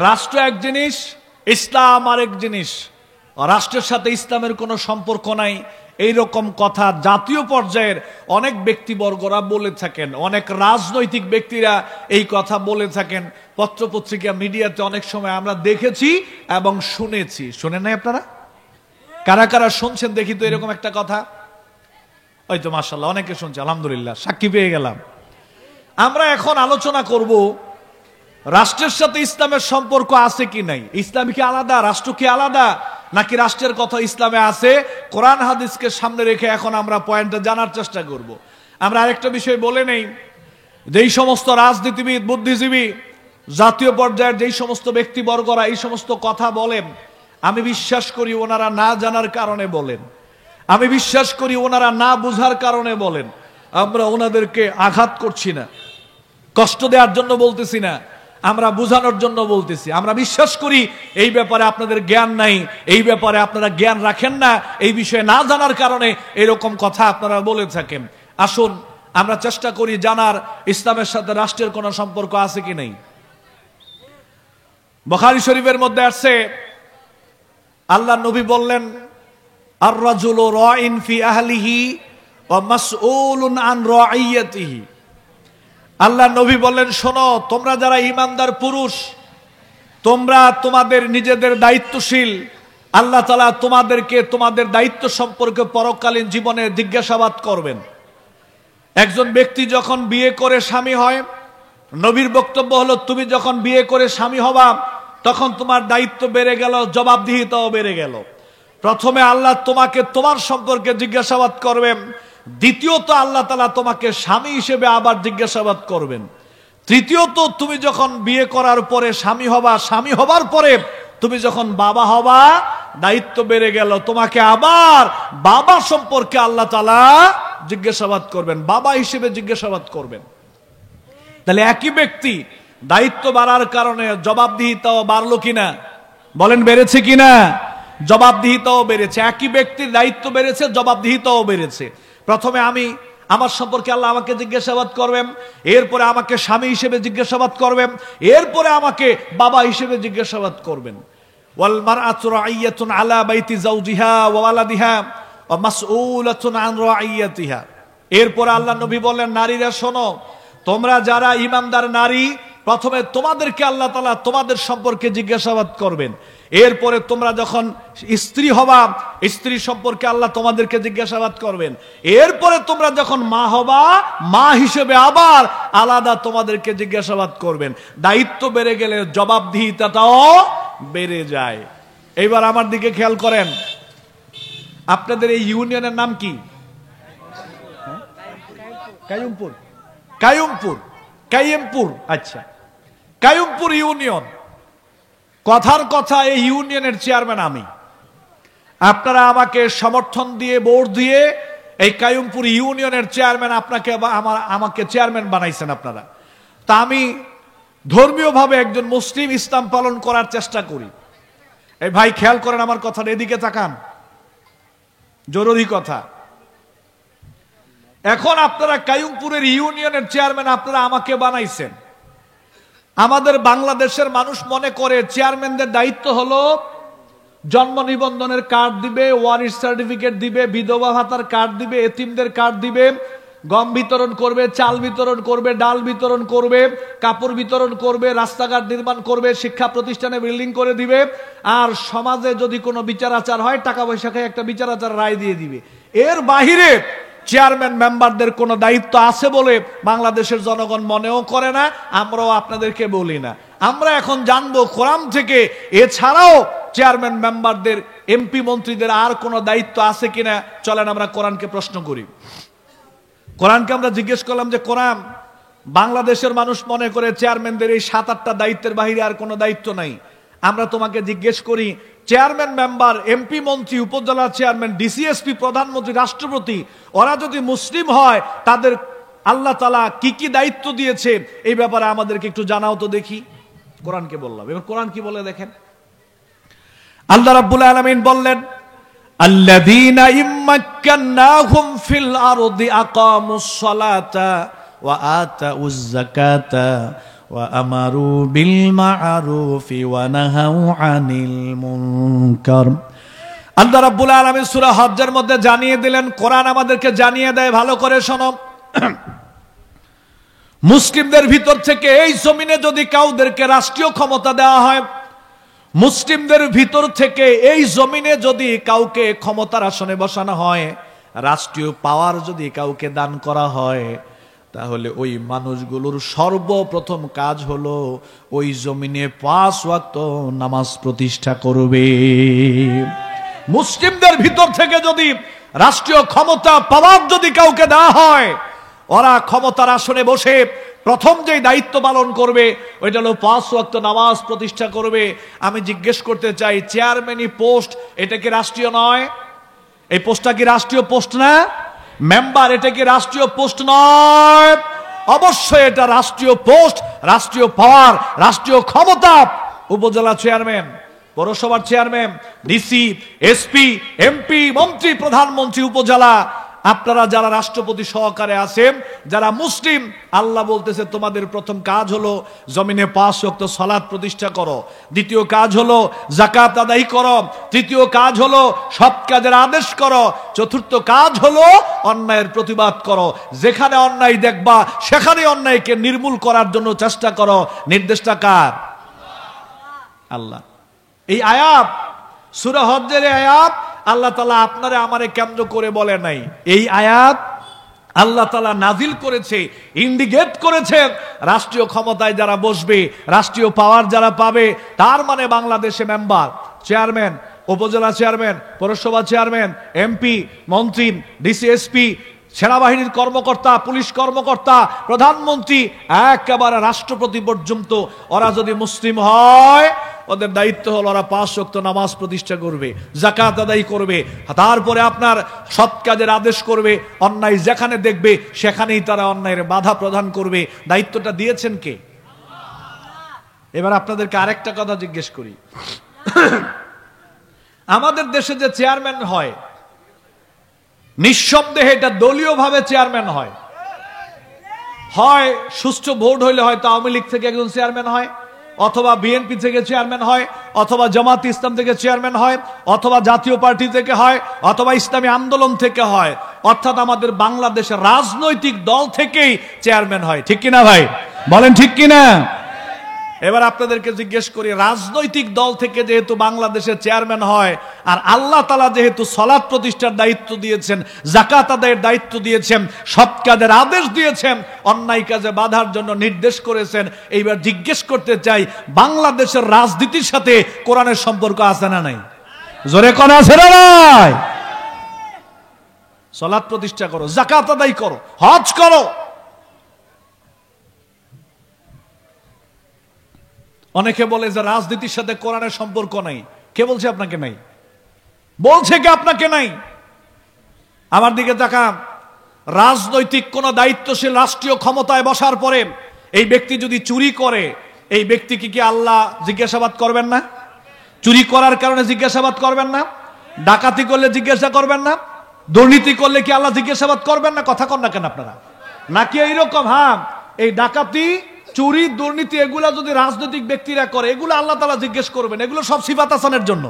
রাষ্ট্র এক জিনিস, ইসলাম আরেক জিনিস। রাষ্ট্রের সাথে ইসলামের কোনো সম্পর্ক নাই, এইরকম কথা জাতীয় পর্যায়ের অনেক ব্যক্তিবর্গরা বলে থাকেন, অনেক রাজনৈতিক ব্যক্তিরা এই কথা বলে থাকেন। পত্রপত্রিকা মিডিয়াতে অনেক সময় আমরা দেখেছি এবং শুনেছি। শুনেন নাই আপনারা? কারা কারা শুনছেন দেখি তো এরকম একটা কথা? ওই তো মাশাআল্লাহ, অনেকে শুনছে, আলহামদুলিল্লাহ, সাক্ষী পেয়ে গেলাম। আমরা এখন আলোচনা করব রাষ্ট্রের সাথে ইসলামের সম্পর্ক আছে কি নাই। ইসলাম কি আলাদা, রাষ্ট্র কি আলাদা, নাকি রাষ্ট্রের কথা ইসলামে আছে? কোরআন হাদিসকে সামনে রেখে এখন আমরা পয়েন্টটা জানার চেষ্টা করব। আমরা আরেকটা বিষয় বলে নেই, যেই সমস্ত রাজনীতিবিদ, বুদ্ধিজীবী, জাতীয় পর্যায়ের যেই সমস্ত ব্যক্তিবর্গরা এই সমস্ত কথা বলেন, আমি বিশ্বাস করি ওনারা না জানার কারণে বলেন, আমি বিশ্বাস করি ওনারা না বুঝার কারণে বলেন। আমরা ওনাদেরকে আঘাত করছি না, কষ্ট দেওয়ার জন্য বলতেছি না, আমরা বোঝানোর জন্য বলতেছি। আমরা বিশ্বাস করি এই ব্যাপারে আপনাদের জ্ঞান নাই, এই ব্যাপারে আপনারা জ্ঞান রাখেন না, এই বিষয়ে না জানার কারণে এরকম কথা আপনারা বলে থাকেন। আসুন আমরা চেষ্টা করি জানার ইসলামের সাথে রাষ্ট্রের কোনো সম্পর্ক আছে কি নাই। বুখারী শরীফের মধ্যে আছে, আল্লাহ নবী বললেন, আর রাজুলু রাইন ফি আহলিহি ওয়া মাসউলুন আন রাইয়াতিহি। আল্লাহ নবী বললেন, শোনো, তোমরা যারা ঈমানদার পুরুষ, তোমরা তোমাদের নিজেদের দায়িত্বশীল, আল্লাহ তাআলা তোমাদেরকে তোমাদের দায়িত্ব সম্পর্কে পরকালীন জীবনে জিজ্ঞাসাবাদ করবেন। একজন ব্যক্তি যখন বিয়ে করে স্বামী হয়, নবীর বক্তব্য হলো, তুমি যখন বিয়ে করে স্বামী হবা তখন তোমার দায়িত্ব বেড়ে গেল, জবাবদিহিতাও বেড়ে গেল। প্রথমে আল্লাহ তোমাকে তোমার সম্পর্কে জিজ্ঞাসাবাদ করবেন, দ্বিতীয়ত আল্লাহ তাআলা তোমাকে স্বামী হিসেবে আবার জিজ্ঞাসাবাদ করবেন। তৃতীয়ত তুমি যখন বিয়ে করার পরে স্বামী হবা, স্বামী হবার পরে তুমি যখন বাবা হবা, দায়িত্ব বেড়ে গেল, তোমাকে আবার বাবা সম্পর্কে আল্লাহ তাআলা জিজ্ঞাসাবাদ করবেন, বাবা হিসেবে জিজ্ঞাসাবাদ করবেন। তাহলে একই ব্যক্তি, দায়িত্ব বাড়ার কারণে জবাবদিহিতাও বাড়লো কিনা? বলেন, বেড়েছে কিনা? জবাবদিহিতাও বেড়েছে। একই ব্যক্তির দায়িত্ব বেড়েছে, জবাবদিহিতাও বেড়েছে। প্রথমে আমার সম্পর্কে আল্লাহ আমাকে জিজ্ঞাসাবাদ করবেন, এরপরে আমাকে স্বামী হিসেবে জিজ্ঞাসাবাদ করবেন, এরপরে আমাকে বাবা হিসেবে জিজ্ঞাসাবাদ করবেন। ওয়াল মারআতু রাইয়াতুন আলা বাইতি যাওজিহা ওয়া ওয়ালাদিহা ওয়া মাসউলাতুন আন রাইয়াতিহা। এরপরে আল্লাহ নবী বললেন, নারীরা শোনো, তোমরা যারা ঈমানদার নারী, প্রথমে তোমাদেরকে আল্লাহ তাআলা তোমাদের সম্পর্কে জিজ্ঞাসাবাদ করবেন। এরপরে তোমরা যখন স্ত্রী হবা, স্ত্রী সম্পর্কে আল্লাহ তোমাদেরকে জিজ্ঞাসাবাদ করবেন। এরপরে তোমরা যখন মা হবা, মা হিসেবে আবার আলাদা তোমাদেরকে জিজ্ঞাসাবাদ করবেন। দায়িত্ব বেড়ে গেলে জবাবদিহিতাটাও বেড়ে যায়। এইবার আমার দিকে খেয়াল করেন, আপনাদের এই ইউনিয়নের নাম কি? কায়ুমপুর। কায়ুমপুর, কাইয়েমপুর, আচ্ছা, কায়ুমপুর ইউনিয়ন। কথার কথা, এই ইউনিয়নের চেয়ারম্যান আমি। আপনারা আমাকে সমর্থন দিয়ে, ভোট দিয়ে এই কায়ুমপুর ইউনিয়নের চেয়ারম্যান আমাকে চেয়ারম্যান বানাইছেন আপনারা। তা আমি ধর্মীয়ভাবে একজন মুসলিম, ইসলাম পালন করার চেষ্টা করি। এই ভাই খেয়াল করেন আমার কথাটা, এদিকে তাকান, জরুরি কথা। এখন আপনারা কায়ুমপুরের ইউনিয়নের চেয়ারম্যান আপনারা আমাকে বানাইছেন। আমাদের বাংলাদেশের মানুষ মনে করে চেয়ারম্যানদের দায়িত্ব হলো জন্ম নিবন্ধনের কার্ড দিবে, ওয়ারিশ সার্টিফিকেট দিবে, বিধবা ভাতার কার্ড দিবে, এতিমদের কার্ড দিবে, গম বিতরণ করবে, চাল বিতরণ করবে, ডাল বিতরণ করবে, কাপড় বিতরণ করবে, রাস্তাঘাট নির্মাণ করবে, শিক্ষা প্রতিষ্ঠানে বিল্ডিং করে দিবে, আর সমাজে যদি কোনো বিচার আচার হয় টাকা পয়সা খেয়ে একটা বিচার আচার রায় দিয়ে দিবে। এর বাহিরে চেয়ারম্যান মেম্বারদের কোনো দায়িত্ব আছে বলে বাংলাদেশের জনগণ মনেও করে না, আমরাও আপনাদেরকে বলি না। আমরা এখন জানবো কোরআন থেকে এছাড়াও চেয়ারম্যান মেম্বারদের, এমপি মন্ত্রীদের আর কোনো দায়িত্ব আছে কিনা। চলেন আমরা কোরআনকে প্রশ্ন করি। কোরআনকে আমরা জিজ্ঞেস করলাম যে, কোরআন, বাংলাদেশের মানুষ মনে করে চেয়ারম্যানদের এই 7-8টা দায়িত্বের বাহিরে আর কোনো দায়িত্ব নাই। আমরা তোমাকে জিজ্ঞেস করি, চেয়ারম্যান মেম্বার, এমপি মন্ত্রী, উপজেলা চেয়ারম্যান, ডিসিএসপি, প্রধানমন্ত্রী, রাষ্ট্রপতি, ওরা যদি মুসলিম হয় তাদের আল্লাহ তাআলা কি কি দায়িত্ব দিয়েছে এই ব্যাপারে আমাদেরকে একটু জানাও তো দেখি। কোরআনকে বললাম, এবার কোরআন কি বলে দেখেন। আল্লাহ রাব্বুল আলামিন বললেন, আল্লাযীনা ইম্মাক্কান্নাহুম ফিল আরদি আকামুস সালাতা ওয়া আতাউয যাকাতা ওয়া আমারু বিল মা'রুফি ওয়া নাহাউ আনিল মুনকার। আল্লাহ রাব্বুল আলামিন সূরা হজ্জের মধ্যে জানিয়ে দিলেন, কোরআন আমাদেরকে জানিয়ে দেয়, ভালো করে শোনো। মুসলিমদের ভিতর থেকে এই জমিনে যদি কাউদেরকে রাষ্ট্রীয় ক্ষমতা দেওয়া হয়, মুসলিমদের ভিতর থেকে এই জমিনে যদি কাউকে ক্ষমতার আসনে বসানো হয়, রাষ্ট্রীয় পাওয়ার যদি কাউকে দান করা হয়, তাহলে ওই মানুষগুলোর সর্বপ্রথম কাজ হলো ওই জমিনে 5 ওয়াক্ত নামাজ প্রতিষ্ঠা করবে। মুসলিমদের ভিতর থেকে যদি রাষ্ট্রীয় ক্ষমতা পাওয়ার যদি কাউকে দেওয়া হয়, ওরা ক্ষমতার আসনে বসে প্রথম যে দায়িত্ব পালন করবে ওইটা হলো 5 ওয়াক্ত নামাজ প্রতিষ্ঠা করবে। আমি জিজ্ঞেস করতে চাই, চেয়ারম্যানি পোস্ট এটা কি রাষ্ট্রীয় নয়? এই পোস্টটা কি রাষ্ট্রীয় পোস্ট না? মেম্বার এটা কি রাষ্ট্রীয় পোস্ট নয়? অবশ্যই এটা রাষ্ট্রীয় পোস্ট, রাষ্ট্রীয় পাওয়ার, রাষ্ট্রীয় ক্ষমতা। উপজেলা চেয়ারম্যান, পৌরসভার চেয়ারম্যান, ডিসি, এসপি, এমপি, মন্ত্রী, প্রধানমন্ত্রী, উপজেলা, আপনারা যারা রাষ্ট্রপতি সহকারে আছেন, যারা মুসলিম, আল্লাহ বলতেছে তোমাদের প্রথম কাজ হলো জমিনে 5 ওয়াক্ত সালাত প্রতিষ্ঠা করো, দ্বিতীয় কাজ হলো যাকাত আদায় করো, তৃতীয় কাজ হলো সৎ কাজের আদেশ করো, চতুর্থ কাজ হলো অন্যায়ের প্রতিবাদ করো, যেখানে অন্যায় দেখবা সেখানে অন্যায়কে নির্মূল করার জন্য চেষ্টা করো। নির্দেশটা কার? আল্লাহ। এই আয়াত সূরা হজ্জের আয়াত আল্লাহ তাআলা আপনারে আমারে কেন্দ্র করে বলে নাই। এই আয়াত আল্লাহ তাআলা নাজিল করেছে, ইন্ডিকেট করেছে রাষ্ট্রীয় ক্ষমতায় যারা বসবে, রাষ্ট্রীয় পাওয়ার যারা পাবে, তার মানে বাংলাদেশে মেম্বার, চেয়ারম্যান, উপজেলা চেয়ারম্যান, পৌরসভা চেয়ারম্যান, এমপি, মন্ত্রী, ডিসিএসপি, সেনাবাহিনীর কর্মকর্তা, পুলিশ কর্মকর্তা, প্রধানমন্ত্রী, একেবারে রাষ্ট্রপতি পর্যন্ত ওরা যদি মুসলিম হয়, ওদের দায়িত্ব হলো ওরা 5 ওয়াক্ত নামাজ প্রতিষ্ঠা করবে, যাকাত আদায় করবে, তারপরে আপনার সৎ কাজের আদেশ করবে, অন্যায় যেখানে দেখবে সেখানেই তারা অন্যায়ের বাধা প্রদান করবে। দায়িত্বটা দিয়েছেন কে? এবার আপনাদেরকে আরেকটা কথা জিজ্ঞেস করি। আমাদের দেশে যে চেয়ারম্যান হয়, নিঃসন্দেহে এটা দলীয় ভাবে চেয়ারম্যান হয়। হয় সুষ্ঠু ভোট হইলে হয়তো আওয়ামী লীগ থেকে একজন চেয়ারম্যান হয়, অথবা বিএনপি থেকে চেয়ারম্যান হয়, অথবা জামাত ইসলাম থেকে চেয়ারম্যান হয়, অথবা জাতীয় পার্টি থেকে হয়, অথবা ইসলামী আন্দোলন থেকে হয়। অর্থাৎ আমাদের বাংলাদেশের রাজনৈতিক দল থেকেই চেয়ারম্যান হয়। ঠিক কিনা ভাই? বলেন ঠিক কিনা? এবার আপনাদেরকে জিজ্ঞেস করি, রাজনৈতিক দল থেকে যেহেতু বাংলাদেশের চেয়ারম্যান হয়, আর আল্লাহ তাআলা যেহেতু সালাত প্রতিষ্ঠার দায়িত্ব দিয়েছেন, যাকাত আদায়ের দায়িত্ব দিয়েছেন, সৎ কাজের আদেশ দিয়েছেন, অন্যায় কাজে বাধার জন্য নির্দেশ করেছেন, এইবার জিজ্ঞেস করতে চাই, বাংলাদেশের রাজনীতির সাথে কোরআনের সম্পর্ক আছে না নাই? জোরে কোন আছে না নাই? সালাত প্রতিষ্ঠা করো, যাকাত আদায় করো, হজ করো। অনেকে বলে যে রাজনীতির সাথে কোরআনের সম্পর্ক নাই। কে বলছে আপনাকে নাই? বলছে কে আপনাকে নাই? আমার দিকে তাকান। রাজনৈতিক কোন দায়িত্বশীল রাষ্ট্রীয় ক্ষমতায় বসার পরে এই ব্যক্তি যদি চুরি করে, এই ব্যক্তিকে কি আল্লাহ জিজ্ঞাসাবাদ করবেন না? চুরি করার কারণে জিজ্ঞাসাবাদ করবেন না? ডাকাতি করলে জিজ্ঞাসা করবেন না? দুর্নীতি করলে কি আল্লাহ জিজ্ঞাসাবাদ করবেন না? কথা কন না কেন আপনারা? নাকি এইরকম, হ্যাঁ এই ডাকাতি, চুরি, দুর্নীতি এগুলা যদি রাজনৈতিক ব্যক্তিরা করে, এগুলো আল্লাহ তাআলা জিজ্ঞেস করবেন। এগুলো সব সিফাত হাসানের জন্য।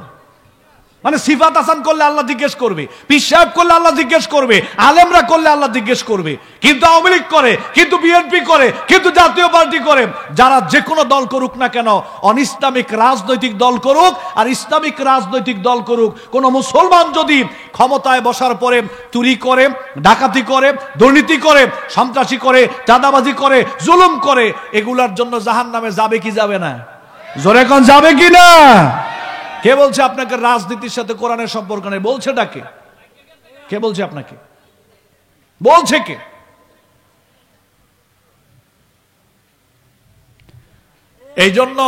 মানে সিফাত হাসান করলে আল্লাহ জিজ্ঞেস করবে, পীর সাহেব করলে আল্লাহ জিজ্ঞেস করবে, আলেমরা করলে আল্লাহ জিজ্ঞেস করবে। কিন্তু আওয়ামী লীগ করে, কিন্তু বিএনপি করে, কিন্তু জাতীয় পার্টি করে, যারা যে কোনো দল করুক না কেন, অনিসলামিক রাজনৈতিক দল করুক আর ইসলামিক রাজনৈতিক দল করুক, কোন মুসলমান যদি ক্ষমতায় বসার পরে চুরি করে, ডাকাতি করে, দুর্নীতি করে, সন্ত্রাসী করে, চাঁদাবাজি করে, জুলুম করে, এগুলার জন্য জাহান্নামে যাবে কি যাবে না? জোরে কোন যাবে কি না? কে বলছে আপনাকে রাজনীতির সাথে কোরআনের সম্পর্ক নেই? বলছেটা কে? কে বলছে আপনাকে? বলছে কে? এই জন্য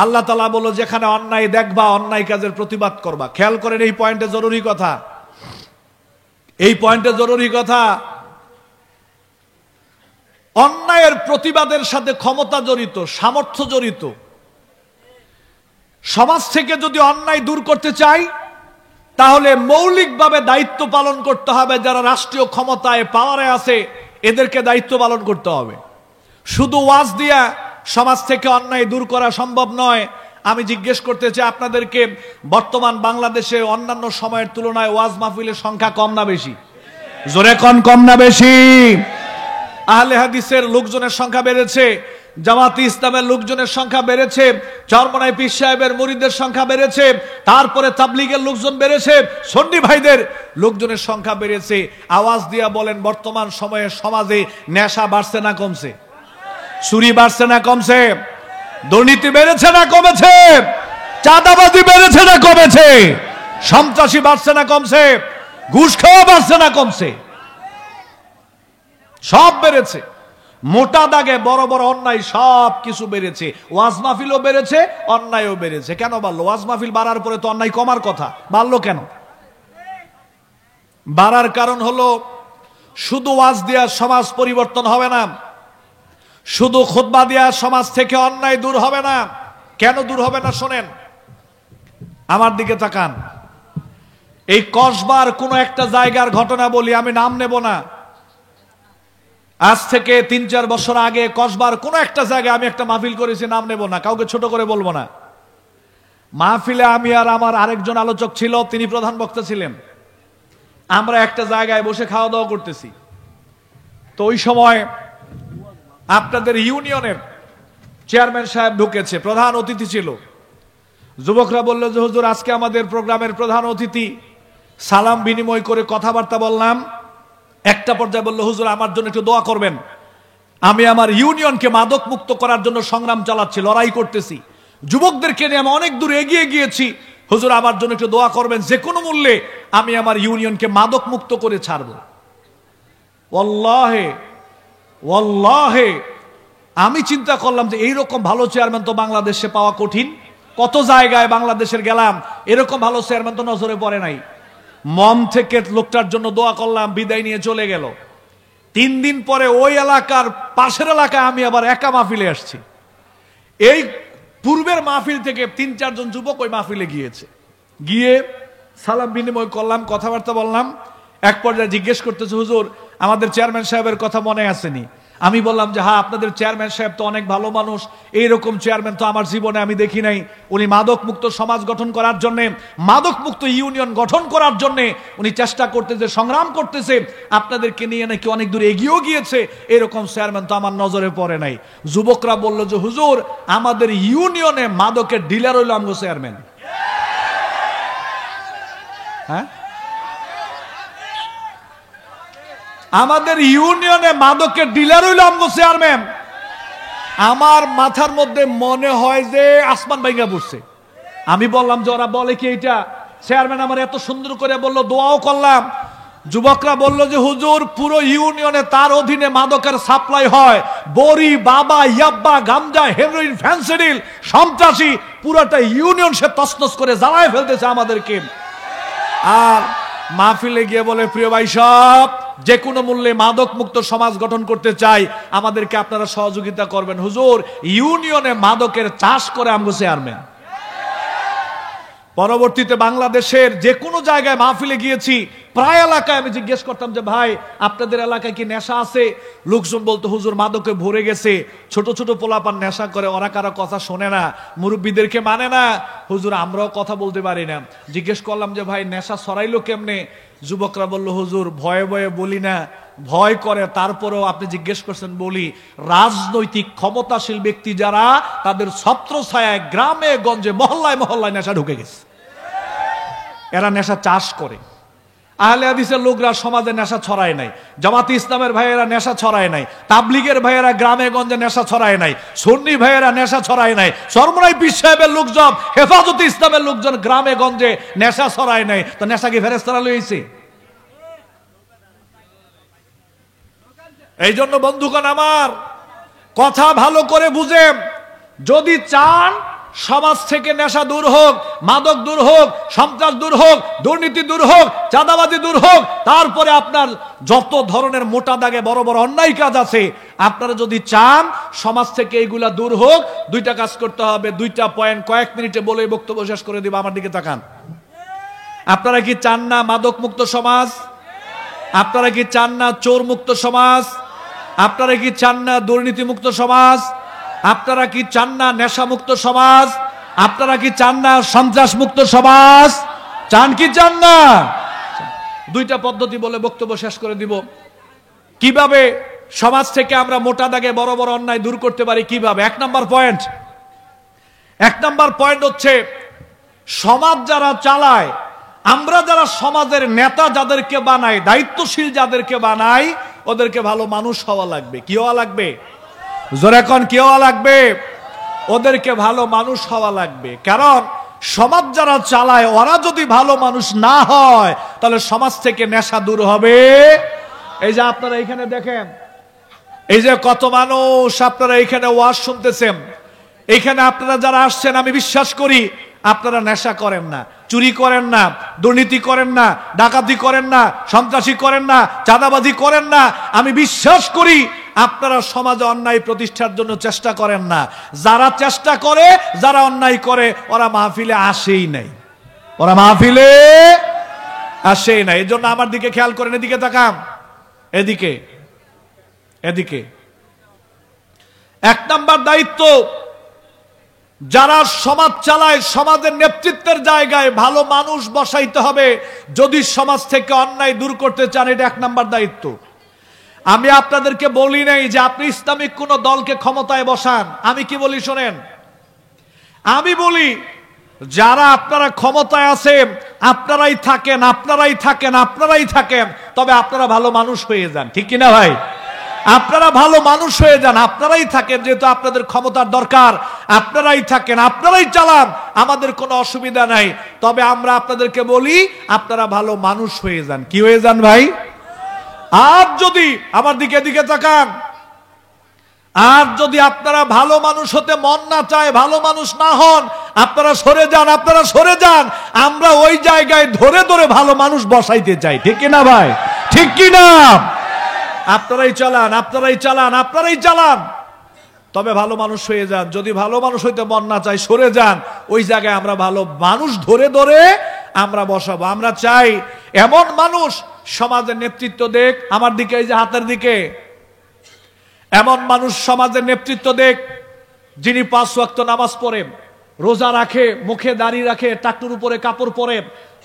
আল্লাহ তাআলা বলল, যেখানে অন্যায় দেখবা, অন্যায় কাজের প্রতিবাদ করবা। খেয়াল করেন, এই পয়েন্টে জরুরি কথা, এই পয়েন্টে জরুরি কথা। অন্যায়ের প্রতিবাদের সাথে ক্ষমতা জড়িত, সামর্থ্য জড়িত। সমাজ থেকে যদি অন্যায় দূর করতে চাই, তাহলে মৌলিকভাবে দায়িত্ব পালন করতে হবে। যারা রাষ্ট্রীয় ক্ষমতায়, পাওয়ারে আছে, এদেরকে দায়িত্ব পালন করতে হবে। শুধু ওয়াজ দিয়া, সমাজ থেকে অন্যায় দূর করা সম্ভব নয়। আমি জিজ্ঞেস করতে চাই আপনাদেরকে, বর্তমান বাংলাদেশে অন্যান্য সময়ের তুলনায় ওয়াজ মাহফিলের সংখ্যা কম না বেশি? জোরে কোন, কম না বেশি? আহলে হাদিসের লোকজনের সংখ্যা বেড়েছে, জামাতে ইসলামের লোকজনের সংখ্যা বেড়েছে, চরমনাই পীর সাহেবের মুরিদদের সংখ্যা বেড়েছে, তারপরে তাবলীগের লোকজন বেড়েছে, সুন্নি ভাইদের লোকজনের সংখ্যা বেড়েছে। আওয়াজ দিয়া বলেন, বর্তমান সময়ে সমাজে নেশা বাড়ছে না কমছে? চুরি বাড়ছে না কমছে? দুর্নীতি বেড়েছে না কমেছে? চাঁদাবাজি বেড়েছে না কমেছে? সন্ত্রাসী বাড়ছে না কমছে? ঘুষ খাওয়া বাড়ছে না কমছে? সব বেড়েছে। মোটা দাগে বড় বড় অন্যায় সব কিছু বেড়েছে। ওয়াজ মাহফিলও বেড়েছে, অন্যায়ও বেড়েছে। কেন বাড়লো? ওয়াজ মাহফিল বাড়ার পরে তো অন্যায় কমার কথা, বাড়লো কেন? বাড়ার কারণ হলো, শুধু ওয়াজ দিয়া সমাজ পরিবর্তন হবে না, শুধু খুতবা দিয়া সমাজ থেকে অন্যায় দূর হবে না। কেন দূর হবে না শোনেন, আমার দিকে তাকান। এই কসবার কোন একটা জায়গার ঘটনা বলি, আমি নাম নেব না। আজ থেকে ৩-৪ বছর আগে কসবার কোন একটা জায়গায় আমি একটা মাহফিল করেছি, নাম নেব না, কাউকে ছোট করে বলবো না। মাহফিলে আমি আর আমার আরেকজন আলোচক ছিল, তিনি প্রধান বক্তা ছিলেন। আমরা একটা জায়গায় বসে খাওয়া দাওয়া করতেছি। তো ওই সময় আপনাদের ইউনিয়নের চেয়ারম্যান সাহেব ঢুকেছে, প্রধান অতিথি ছিল। যুবকরা বলল যে হুজুর আজকে আমাদের প্রোগ্রামের প্রধান অতিথি, সালাম বিনিময় করে কথাবার্তা বললাম। একটা পর্যায়ে বলল, হুজুর আমার জন্য একটু দোয়া করবেন, আমি আমার ইউনিয়নকে মাদক মুক্ত করার জন্য সংগ্রাম চালাচ্ছি, লড়াই করতেছি, যুবকদেরকে নিয়ে আমি অনেক দূর এগিয়ে গিয়েছি, হুজুর আমার জন্য একটু দোয়া করবেন, যে কোনো মূল্যে আমি আমার ইউনিয়নকে মাদক মুক্ত করে ছাড়ব। ওয়াল্লাহে ওয়াল্লাহে আমি চিন্তা করলাম যে এইরকম ভালো চেয়ারম্যান তো বাংলাদেশে পাওয়া কঠিন। কত জায়গায় বাংলাদেশের গেলাম, এরকম ভালো চেয়ারম্যান তো নজরে পড়ে নাই। মন থেকে লোকটার জন্য দোয়া করলাম, বিদায় নিয়ে চলে গেল। 3 দিন পরে ওই এলাকার পাশের এলাকায় আমি আবার একা মাহফিলে আসছি। এই পূর্বের মাহফিল থেকে 3-4 জন যুবক ওই মাহফিলে গিয়েছে। গিয়ে সালাম বিনিময় করলাম, কথাবার্তা বললাম। এক পর্যায়ে জিজ্ঞেস করতেছে, হুজুর আমাদের চেয়ারম্যান সাহেবের কথা মনে আসেনি? আমি বললাম যে হ্যাঁ, আপনাদের চেয়ারম্যান সাহেব তো অনেক ভালো মানুষ, এইরকম চেয়ারম্যান তো আমার জীবনে আমি দেখি নাই। উনি মাদক মুক্ত সমাজ গঠন করার জন্য, মাদক মুক্ত ইউনিয়ন গঠন করার জন্য উনি চেষ্টা করতেছে, সংগ্রাম করতেছে, আপনাদেরকে নিয়ে নাকি অনেক দূর এগিয়েও গিয়েছে, এরকম চেয়ারম্যান তো আমার নজরে পড়ে নাই। যুবকরা বলল যে হুজুর আমাদের ইউনিয়নে মাদকের ডিলার হইল আমগো চেয়ারম্যান। হ্যাঁ, আমাদের ইউনিয়নে মাদকের ডিলার হইল আমগো চেয়ারম্যান। আমার মাথার মধ্যে মনে হয় যে আসমান ভাঙা পড়ছে। আমি বললাম যে ওরা বলে কি এটা? চেয়ারম্যান আমার এত সুন্দর করে বলল, দোয়াও করলাম। যুবকরা বলল যে হুজুর পুরো ইউনিয়নে তার অধীনে মাদকের সাপ্লাই হয়, বড়ি, বাবা, ইয়াব্বা, গাঞ্জা, হেরোইন, ফ্যান্সিডিল, সন্ত্রাসী, পুরোটা ইউনিয়ন সে তছনছ করে জ্বালায় ফেলতেছে আমাদেরকে। আর মাহফিলে গিয়ে বলে, প্রিয় ভাই সব, যে কোনো মূল্যে মাদক মুক্ত সমাজ গঠন করতে চাই, আমাদেরকে আপনারা সহযোগিতা করবেন। হুজুর ইউনিয়নে মাদকের চাষ করে আমগো চেয়ারম্যান। পরবর্তীতে বাংলাদেশের যে কোনো জায়গায় মাহফিলে গিয়েছি, প্রায় এলাকায় আমি জিজ্ঞেস করতাম যে ভাই আপনাদের এলাকায় কি নেশা আছে? লোকজন বলতো হুজুর মাদকে ভরে গেছে, ছোট ছোট পোলাপান নেশা করে, ওরা কারো কথা শোনে না, মুরব্বীদেরকে মানে না। হুজুর আমরাও কথা বলতে পারি না। জিজ্ঞেস করলাম যে ভাই নেশা ছড়াইলো কেমনে? যুবকরা বলল, হুজুর ভয়ে ভয়ে বলি না, ভয় করে, তারপরেও আপনি জিজ্ঞেস করছেন বলি। রাজনৈতিক ক্ষমতাশীল ব্যক্তি যারা, তাদের ছত্রছায়ায় গ্রামে গঞ্জে মহল্লায় মহল্লায় নেশা ঢুকে গেছে, এরা নেশা চাষ করে। আহলে হাদিসের লোকরা সমাজে নেশা ছড়ায় নাই, জামাতে ইসলামের ভাইয়েরা নেশা ছড়ায় নাই, তাবলীগের ভাইয়েরা গ্রামে গঞ্জে নেশা ছড়ায় নাই, সুন্নি ভাইয়েরা নেশা ছড়ায় নাই, চরমনাই পীর সাহেবের লোকজন, হেফাজতে ইসলামের লোকজন গ্রামে গঞ্জে নেশা ছড়ায় নাই। তো নেশা কি ফেরেশতারা লইছে? এই জন্য বন্ধুগণ আমার, কথা ভালো করে বুঝেন। যদি চান সমাজ থেকে নেশা দূর হোক, মাদক দূর হোক, সন্ত্রাস দূর হোক, দুর্নীতি দূর হোক, চাঁদাবাজি দূর হোক, তারপরে আপনার যত ধরনের মোটা দাগে বড় বড় অন্যায় কাজ আছে, আপনারা যদি চান সমাজ থেকে এইগুলা দূর হোক, 2টা কাজ করতে হবে। 2টা পয়েন্ট কয়েক মিনিটে বলে বক্তব্য শেষ করে দিব। আমার দিকে তাকান। আপনারা কি চান না মাদক মুক্ত সমাজ? আপনারা কি চান না চোর মুক্ত সমাজ? আপনারা কি চান না দুর্নীতি মুক্ত সমাজ? আপনারা কি চান না নেশামুক্ত সমাজ? আপনারা কি চান না সন্ত্রাস মুক্ত সমাজ? চান কি চান না? দুইটা পদ্ধতি বলে বক্তব্য শেষ করে দিব। কিভাবে সমাজ থেকে আমরা মোটা দাগে বড় বড় অন্যায় দূর করতে পারি, কিভাবে? এক নাম্বার পয়েন্ট হচ্ছে, সমাজ যারা চালায়, আমরা যারা সমাজের নেতা যাদেরকে বানাই, দায়িত্বশীল যাদেরকে বানাই, ওদেরকে ভালো মানুষ হওয়া লাগবে। কি হওয়া লাগবে? জোরে কোন, কি হওয়া লাগবে? ওদেরকে ভালো মানুষ হওয়া লাগবে। কারণ সমাজ যারা চালায় ওরা যদি ভালো মানুষ না হয়, তাহলে সমাজ থেকে নেশা দূর হবে। এই যে আপনারা এখানে দেখেন, এই যে কত মানুষ আপনারা এখানে ওয়াজ শুনতেছেন, এখানে আপনারা যারা আসছেন, আমি বিশ্বাস করি আপনারা নেশা করেন না, চুরি করেন না, দুর্নীতি করেন না, ডাকাতি করেন না, সন্ত্রাসী করেন না, চাঁদাবাজি করেন না। আমি বিশ্বাস করি আপনারা সমাজে অন্যায় প্রতিষ্ঠার জন্য চেষ্টা করেন না। যারা চেষ্টা করে, যারা অন্যায় করে, ওরা মাহফিলে আসেই নাই, ওরা মাহফিলে আসেই নাই। এই জন্য আমার দিকে খেয়াল করেন, এদিকে তাকান, এদিকে এদিকে। এক নাম্বার দায়িত্ব, যারা সমাজ চালায়, সমাজের নেতৃত্বের জায়গায় ভালো মানুষ বসাইতে হবে। যদি সমাজ থেকে অন্যায় দূর করতে চান, এটা এক নাম্বার দায়িত্ব। আমি আপনাদেরকে বলি নাই যে আপনি ইসলামিক কোন দলকে ক্ষমতায় বসান। আমি কি বলি শোনেন, আমি বলি যারা আপনারা ক্ষমতায় আছেন, আপনারাই থাকেন, আপনারাই থাকেন, আপনারাই থাকেন, তবে আপনারা ভালো মানুষ হয়ে যান। ঠিক কিনা ভাই? আপনারা ভালো মানুষ হয়ে যান, আপনারাই থাকেন, যেহেতু আপনাদের ক্ষমতার দরকার, আপনারাই থাকেন, আপনারাই চালান, আমাদের কোনো অসুবিধা নাই। তবে আমরা আপনাদেরকে বলি আপনারা ভালো মানুষ হয়ে যান। কি হয়ে যান ভাই? আর যদি আমার দিকে তাকান, আর যদি আপনারা ভালো মানুষ হতে মন না চায়, ভালো মানুষ না হন, আপনারা সরে যান, আপনারা সরে যান। আমরা ওই জায়গায় ধরে ধরে ভালো মানুষ বসাইতে চাই। ঠিক কিনা ভাই? ঠিক কিনা? আপনারাই চালান, আপনারাই চালান, আপনারাই চালান, তবে ভালো মানুষ হয়ে যান। যদি ভালো মানুষ হইতে মন না চাই, সরে যান। ওই জায়গায় আমরা ভালো মানুষ ধরে ধরে আমরা বসাবো। আমরা চাই এমন মানুষ সমাজের নেতৃত্ব দেখ। আমার দিকে, এই যে হাতের দিকে, এমন মানুষ সমাজের নেতৃত্ব দেখ যিনি 5 ওয়াক্ত নামাজ পড়েন, রোজা রাখে, মুখে দাড়ি রাখে, টাকনুর উপরে কাপড় পরে,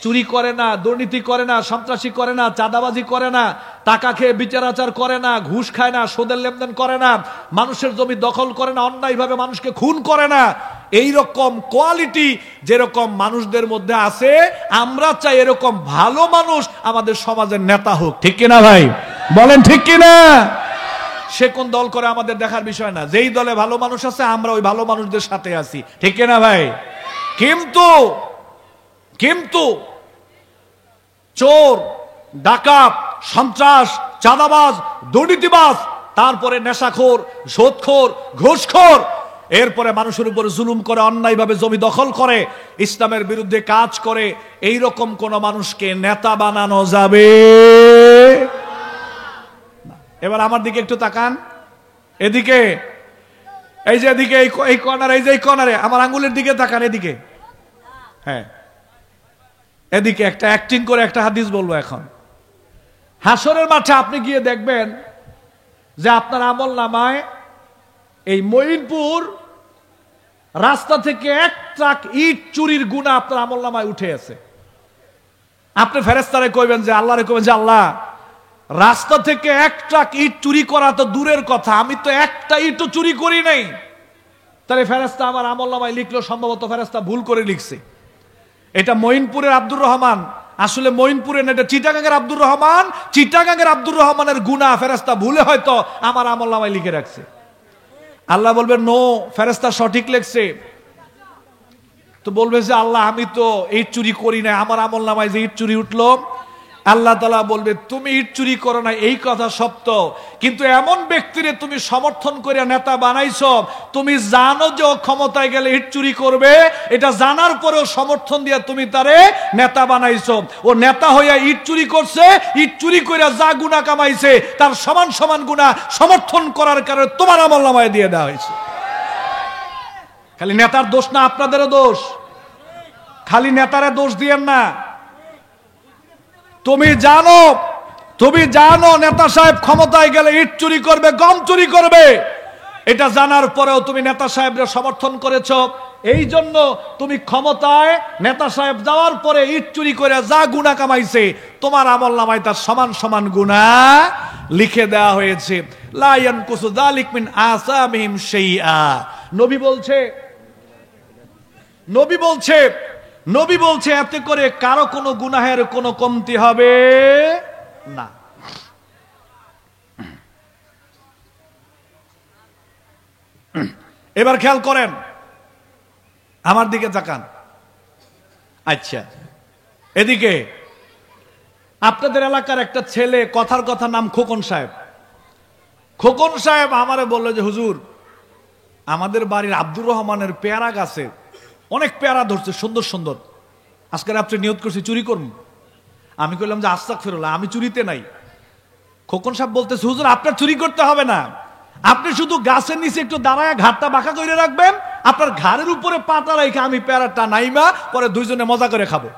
চুরি করে না, দুর্নীতি করে না, সন্ত্রাসী করে না, চাঁদাবাজি করে না, টাকা খেয়ে বিচার আচার করে না, ঘুষ খায় না, সুদের লেনদেন করে না, মানুষের জমি দখল করে না, অন্যায়ভাবে মানুষকে খুন করে না। এই রকম কোয়ালিটি যেরকম মানুষদের মধ্যে আছে, আমরা চাই এরকম ভালো মানুষ আমাদের সমাজের নেতা হোক। ঠিক কিনা ভাই? বলেন ঠিক কিনা? সে কোন দল করে আমাদের দেখার বিষয় না। যেই দলে ভালো মানুষ আছে, আমরা ওই ভালো মানুষদের সাথে আছি। ঠিক কিনা ভাই? কিন্তু চোর, ডাকাত, সন্ত্রাস, চাঁদাবাজ, দুর্নীতিবাজ, তারপরে নেশাখোর, সুদখোর, ঘুষখোর, এরপরে মানুষের উপর জুলুম করে, অন্যায়ভাবে জমি দখল করে, ইসলামের বিরুদ্ধে কাজ করে, এই রকম কোন মানুষকে নেতা বানানো যাবে? এবার আমার দিকে একটু তাকান, এদিকে, এই যে এদিকে, এই কর্নারে, এই যে এই কর্নারে, আমার আঙ্গুলের দিকে তাকান, এদিকে, হ্যাঁ, এদিকে একটা অ্যাক্টিং করে একটা হাদিস বলবো এখন। হাসরের মাঠে আপনি গিয়ে দেখবেন যে আপনার আমল নামায় এই মঈনপুর রাস্তা থেকে 1 ট্রাক ইট চুরির গুনাহ আপনার আমল নামায় উঠে আছে। আপনি ফেরেশতারে কইবেন যে, আল্লাহরে কইবেন যে, আল্লাহ, রাস্তা থেকে 1 ট্রাক ইট চুরি করা তো দূরের কথা, আমি তো একটা ইটও চুরি করি নাই। তাহলে ফেরেশতা আমার আমল নামায় লিখলো, সম্ভবত ফেরেশতা ভুল করে লিখছে। এটা মঈনপুরের আব্দুর রহমান, আসলে মঈনপুরের না, এটা চিটাগাঙ্গের আব্দুর রহমান। চিটাগাঙ্গের আব্দুর রহমানের গুনাহ ফেরেশতা ভুলে হয়তো আমার আমল নামায় লিখে রাখছে। আল্লাহ বলবে, নো, ফেরেশতা সঠিক লিখছে। তো বলবে যে, আল্লাহ, আমি তো ইট চুরি করি না, আমার আমল নামায় যে ইট চুরি উঠলো। আল্লাহ তাআলা বলবে, তুমি ইট চুরি করো না, এই কথা সত্য, কিন্তু এমন ব্যক্তিরে তুমি সমর্থন করে নেতা বানাইছো, তুমি জানো যে ও ক্ষমতায় গেলে ইট চুরি করবে, এটা জানার পরেও সমর্থন দিয়ে তুমি তারে নেতা বানাইছো। ও নেতা হইয়া ইট চুরি করছে, ইট চুরি করে যা গুনাহ কামাইছে তার সমান সমান গুনাহ সমর্থন করার কারণে তোমার আমলনামায় দিয়ে দেওয়া হয়েছে। খালি নেতার দোষ না, আপনাদেরও দোষ। খালি নেতারে দোষ দিয়েন না। তুমি জানো নেতা সাহেব ক্ষমতায় গেলে ইট চুরি করবে, গম চুরি করবে, এটা জানার পরেও তুমি নেতা সাহেবরা সমর্থন করেছো, এই জন্য তুমি ক্ষমতায় নেতা সাহেব যাওয়ার পরে ইট চুরি করে যা গুনাহ কামাইছে তোমার আমলনামায় তার সমান সমান গুনাহ লিখে দেওয়া হয়েছে। লা ইয়ানকুসু যালিক মিন আসামিহিম শাইআ। নবী বলছে এতে করে কারো কোনো গুনাহের কোনো কমতি হবে না। এবার খেয়াল করেন, আমার দিকে তাকান। আচ্ছা, এদিকে আপনাদের এলাকার একটা ছেলে, কথার কথা নাম খোকন সাহেব। খোকন সাহেব আমারে বললো যে হুজুর, আমাদের বাড়ির আব্দুর রহমানের পেয়ারা গাছে অনেক পেয়ারা ধরছে সুন্দর সুন্দর, আজকে রাত্রে নিয়ত করছি চুরি করব। আমি কইলাম যে আস্তাগফিরুল্লাহ, আমি চুরিতে নাই। খোকন সাহেব বলতেছে হুজুর আপনার চুরি করতে হবে না, আপনি শুধু গাছের নিচে একটু দাঁড়ায় ঘাটটা বাঁকা করে রাখবেন, আপনার ঘাড়ের উপরে পাটা রেখে আমি পেয়ারাটা নাইমা পরে দুইজনে মজা করে খাবো।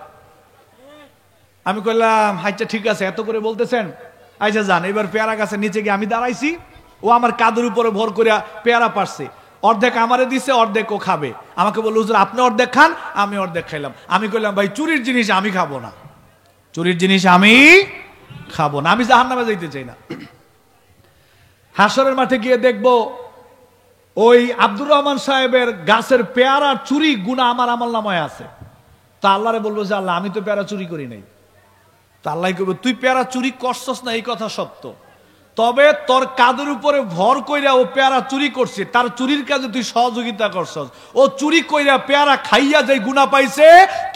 আমি কইলাম আচ্ছা ঠিক আছে, এত করে বলতেছেন, আচ্ছা যান। এবার পেয়ারা গাছের নিচে গিয়ে আমি দাঁড়াইছি, ও আমার কাঁধের উপরে ভর করে পেয়ারা পারছে, অর্ধেক আমারে দিছে, অর্ধেক ও খাবে। আমাকে বললো হুজুর আপনি অর্ধেক খান, আমি অর্ধেক খাইলাম। আমি কইলাম ভাই চুরির জিনিস আমি খাবো না, চুরির জিনিস আমি খাবো না, আমি জাহান্নামে যাইতে চাই না। হাসরের মাঠে গিয়ে দেখবো ওই আব্দুর রহমান সাহেবের গাছের পেয়ারা চুরি গুনাহ আমার আমলনামায় আছে। তা আল্লাহরে বলবো যে আল্লাহ আমি তো পেয়ারা চুরি করি নাই। তা আল্লাহ কইবে তুই পেয়ারা চুরি করছস না এই কথা সত্য, তবে তোর কাঁধের উপরে ভর কইরা ও পেয়ারা চুরি করছে, তার চুরির কাজে তুই সহযোগিতা করছস। ও চুরি কইরা পেয়ারা খাইয়া যে গুনাহ পাইছে,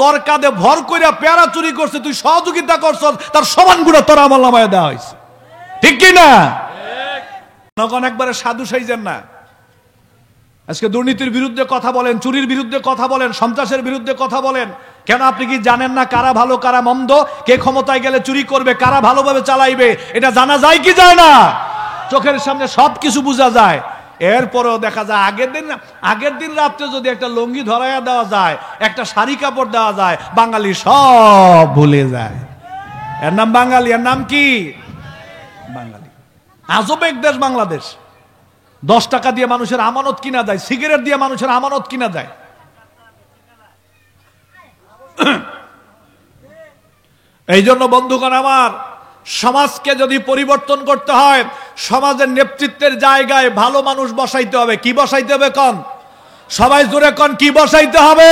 তোর কাঁধে ভর কইরা পেয়ারা চুরি করছে, তুই সহযোগিতা করছস, তার সমান গুনাহ তোর আমলনামায় দেওয়া হয়েছে। ঠিক কি না? নগণ একবারে সাধু সাইজেন না। আজকে দুর্নীতির বিরুদ্ধে কথা বলেন, চুরির বিরুদ্ধে কথা বলেন, সন্ত্রাসের বিরুদ্ধে কথা বলেন। কেন আপনি কি জানেন না কারা ভালো কারা মন্দ, কে ক্ষমতায় গেলে চুরি করবে, কারা ভালোভাবে চালাইবে? এটা জানা যায় কি যায় না? চোখের সামনে সবকিছু বোঝা যায়। এরপরেও দেখা যায় আগের দিন রাত্রে যদি একটা লুঙ্গি ধরাইয়া দেওয়া যায়, একটা শাড়ি কাপড় দেওয়া যায়, বাঙালি সব ভুলে যায়। এর নাম বাঙালি। এর নাম কি? বাঙালি। আজব এক দেশ বাংলাদেশ। 10 টাকা দিয়ে মানুষের আমানত কিনা যায়, সিগারেট দিয়ে মানুষের আমানত কিনা যায়। এই জন্য বন্ধুগণ আমার, সমাজকে যদি পরিবর্তন করতে হয়, সমাজের নেতৃত্বের জায়গায় ভালো মানুষ বসাইতে হবে। কি বসাইতে হবে কন? সবাই জোরে কন, কি বসাইতে হবে?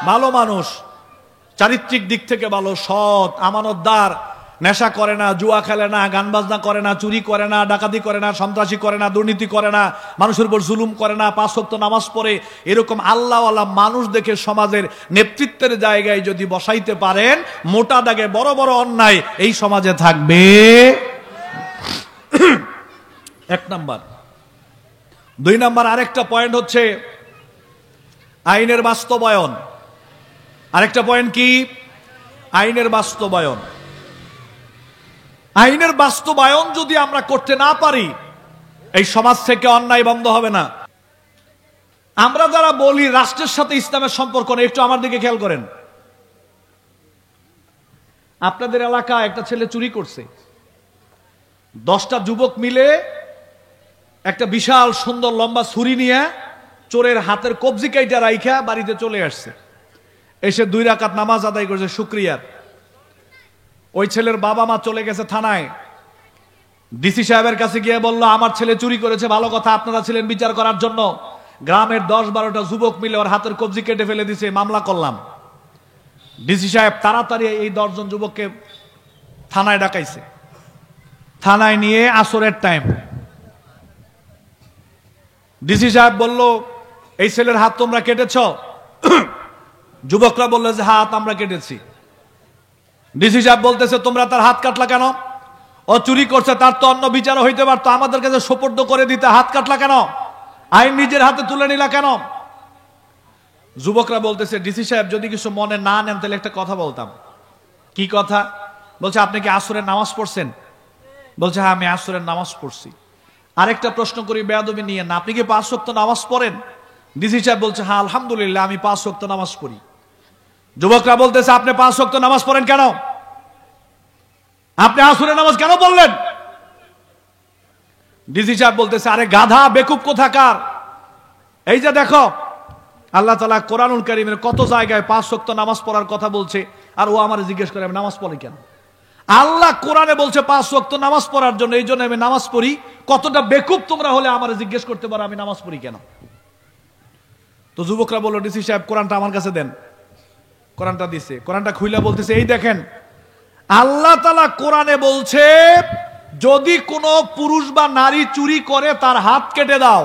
ভালো মানুষ, চারিত্রিক দিক থেকে ভালো, সৎ, আমানতদার, নেশা করে না, জুয়া খেলে না, গান বাজনা করে না, চুরি করে না, ডাকাতি করে না, সন্ত্রাসী করে না, দুর্নীতি করে না, মানুষের উপর জুলুম করে না, 5 ওয়াক্ত নামাজ পড়ে, এরকম আল্লাহওয়ালা মানুষ দেখে সমাজের নেতৃত্বের জায়গায় যদি বসাইতে পারেন, মোটা দাগে বড় বড় অন্যায় এই সমাজে থাকবে। 1 নাম্বার। 2 নাম্বার আরেকটা পয়েন্ট হচ্ছে আইনের বাস্তবায়ন। আরেকটা পয়েন্ট কি? আইনের বাস্তবায়ন। আইনের বাস্তবায়ন যদি আমরা করতে না পারি, এই সমাজ থেকে অন্যায় বন্ধ হবে না। আমরা যারা বলি রাষ্ট্রের সাথে ইসলামের সম্পর্ক নেই, একটু আমার দিকে খেয়াল করেন। আপনাদের এলাকায় একটা ছেলে চুরি করছে, 10টা যুবক মিলে একটা বিশাল সুন্দর লম্বা ছুরি নিয়ে চোরের হাতের কবজি কাইটা রাইখা বাড়িতে চলে আসছে। এসে 2 রাকাত নামাজ আদায় করেছে শুকরিয়ার। ওই ছেলের বাবা মা চলে গেছে থানায়। ডিসি সাহেবের কাছে গিয়ে বলল আমার ছেলে চুরি করেছে, ভালো কথা, আপনারা ছিলেন বিচার করার জন্য। গ্রামের 10-12টা যুবক মিলে ওর হাতের কবজি কেটে ফেলে দিছে, মামলা করলাম। ডিসি সাহেব তাড়াতাড়ি এই 10 জন যুবককে থানায় ডাকাইছে। থানায় নিয়ে আসরের টাইম ডিসি সাহেব বলল এই ছেলের হাত তোমরা কেটেছ? যুবকরা বলল যে হাত আমরা কেটেছি। ডিসি সাহেব বলতেছে তোমরা তার হাত কাটলা কেন? ও চুরি করছে, তার তো অন্য বিচার হইতে পারতো, আমাদের কাছে সোপর্দ করে দিতে, হাত কাটলা কেন? আইন নিজের হাতে তুলে নিলা কেন? যুবকরা বলতেছে ডিসি সাহেব যদি কিছু মনে না নেন তাহলে একটা কথা বলতাম। কি কথা? বলছে আপনি কি আসরের নামাজ পড়ছেন? বলছে হ্যাঁ আমি আসরের নামাজ পড়ছি। আরেকটা প্রশ্ন করি বেয়াদবি নিয়ে না, আপনি কি 5 ওয়াক্ত নামাজ পড়েন? ডিসি সাহেব বলছে হ্যাঁ আলহামদুলিল্লাহ আমি 5 ওয়াক্ত নামাজ পড়ি। যুবকরা বলতেছে আপনি 5 ওয়াক্ত নামাজ পড়েন কেন? আপনি আসরের নামাজ কেন বললেন? ডিসি সাহেব বলতেছে, আরে গাধা বেকুব কোথাকার, এই যে দেখো আল্লাহ তাআলা কোরআনুল কারীমের কত জায়গায় 5 ওয়াক্ত নামাজ পড়ার কথা বলছে, আর ও আমারে জিজ্ঞেস করে আমি নামাজ পড়ি কেন। আল্লাহ কোরআনে বলছে 5 ওয়াক্ত নামাজ পড়ার জন্য, এই জন্য আমি নামাজ পড়ি। কতটা বেকুব তোমরা হলে আমারে জিজ্ঞেস করতে পারো আমি নামাজ পড়ি কেন। তো যুবকরা বলল, ডিসি সাহেব কোরআনটা আমার কাছে দেন। কোরআনটা দিছে, কোরআনটা খুইলা বলতেছে, এই দেখেন আল্লাহ তাআলা কোরআনে বলছে যদি কোনো পুরুষ বা নারী চুরি করে তার হাত কেটে দাও।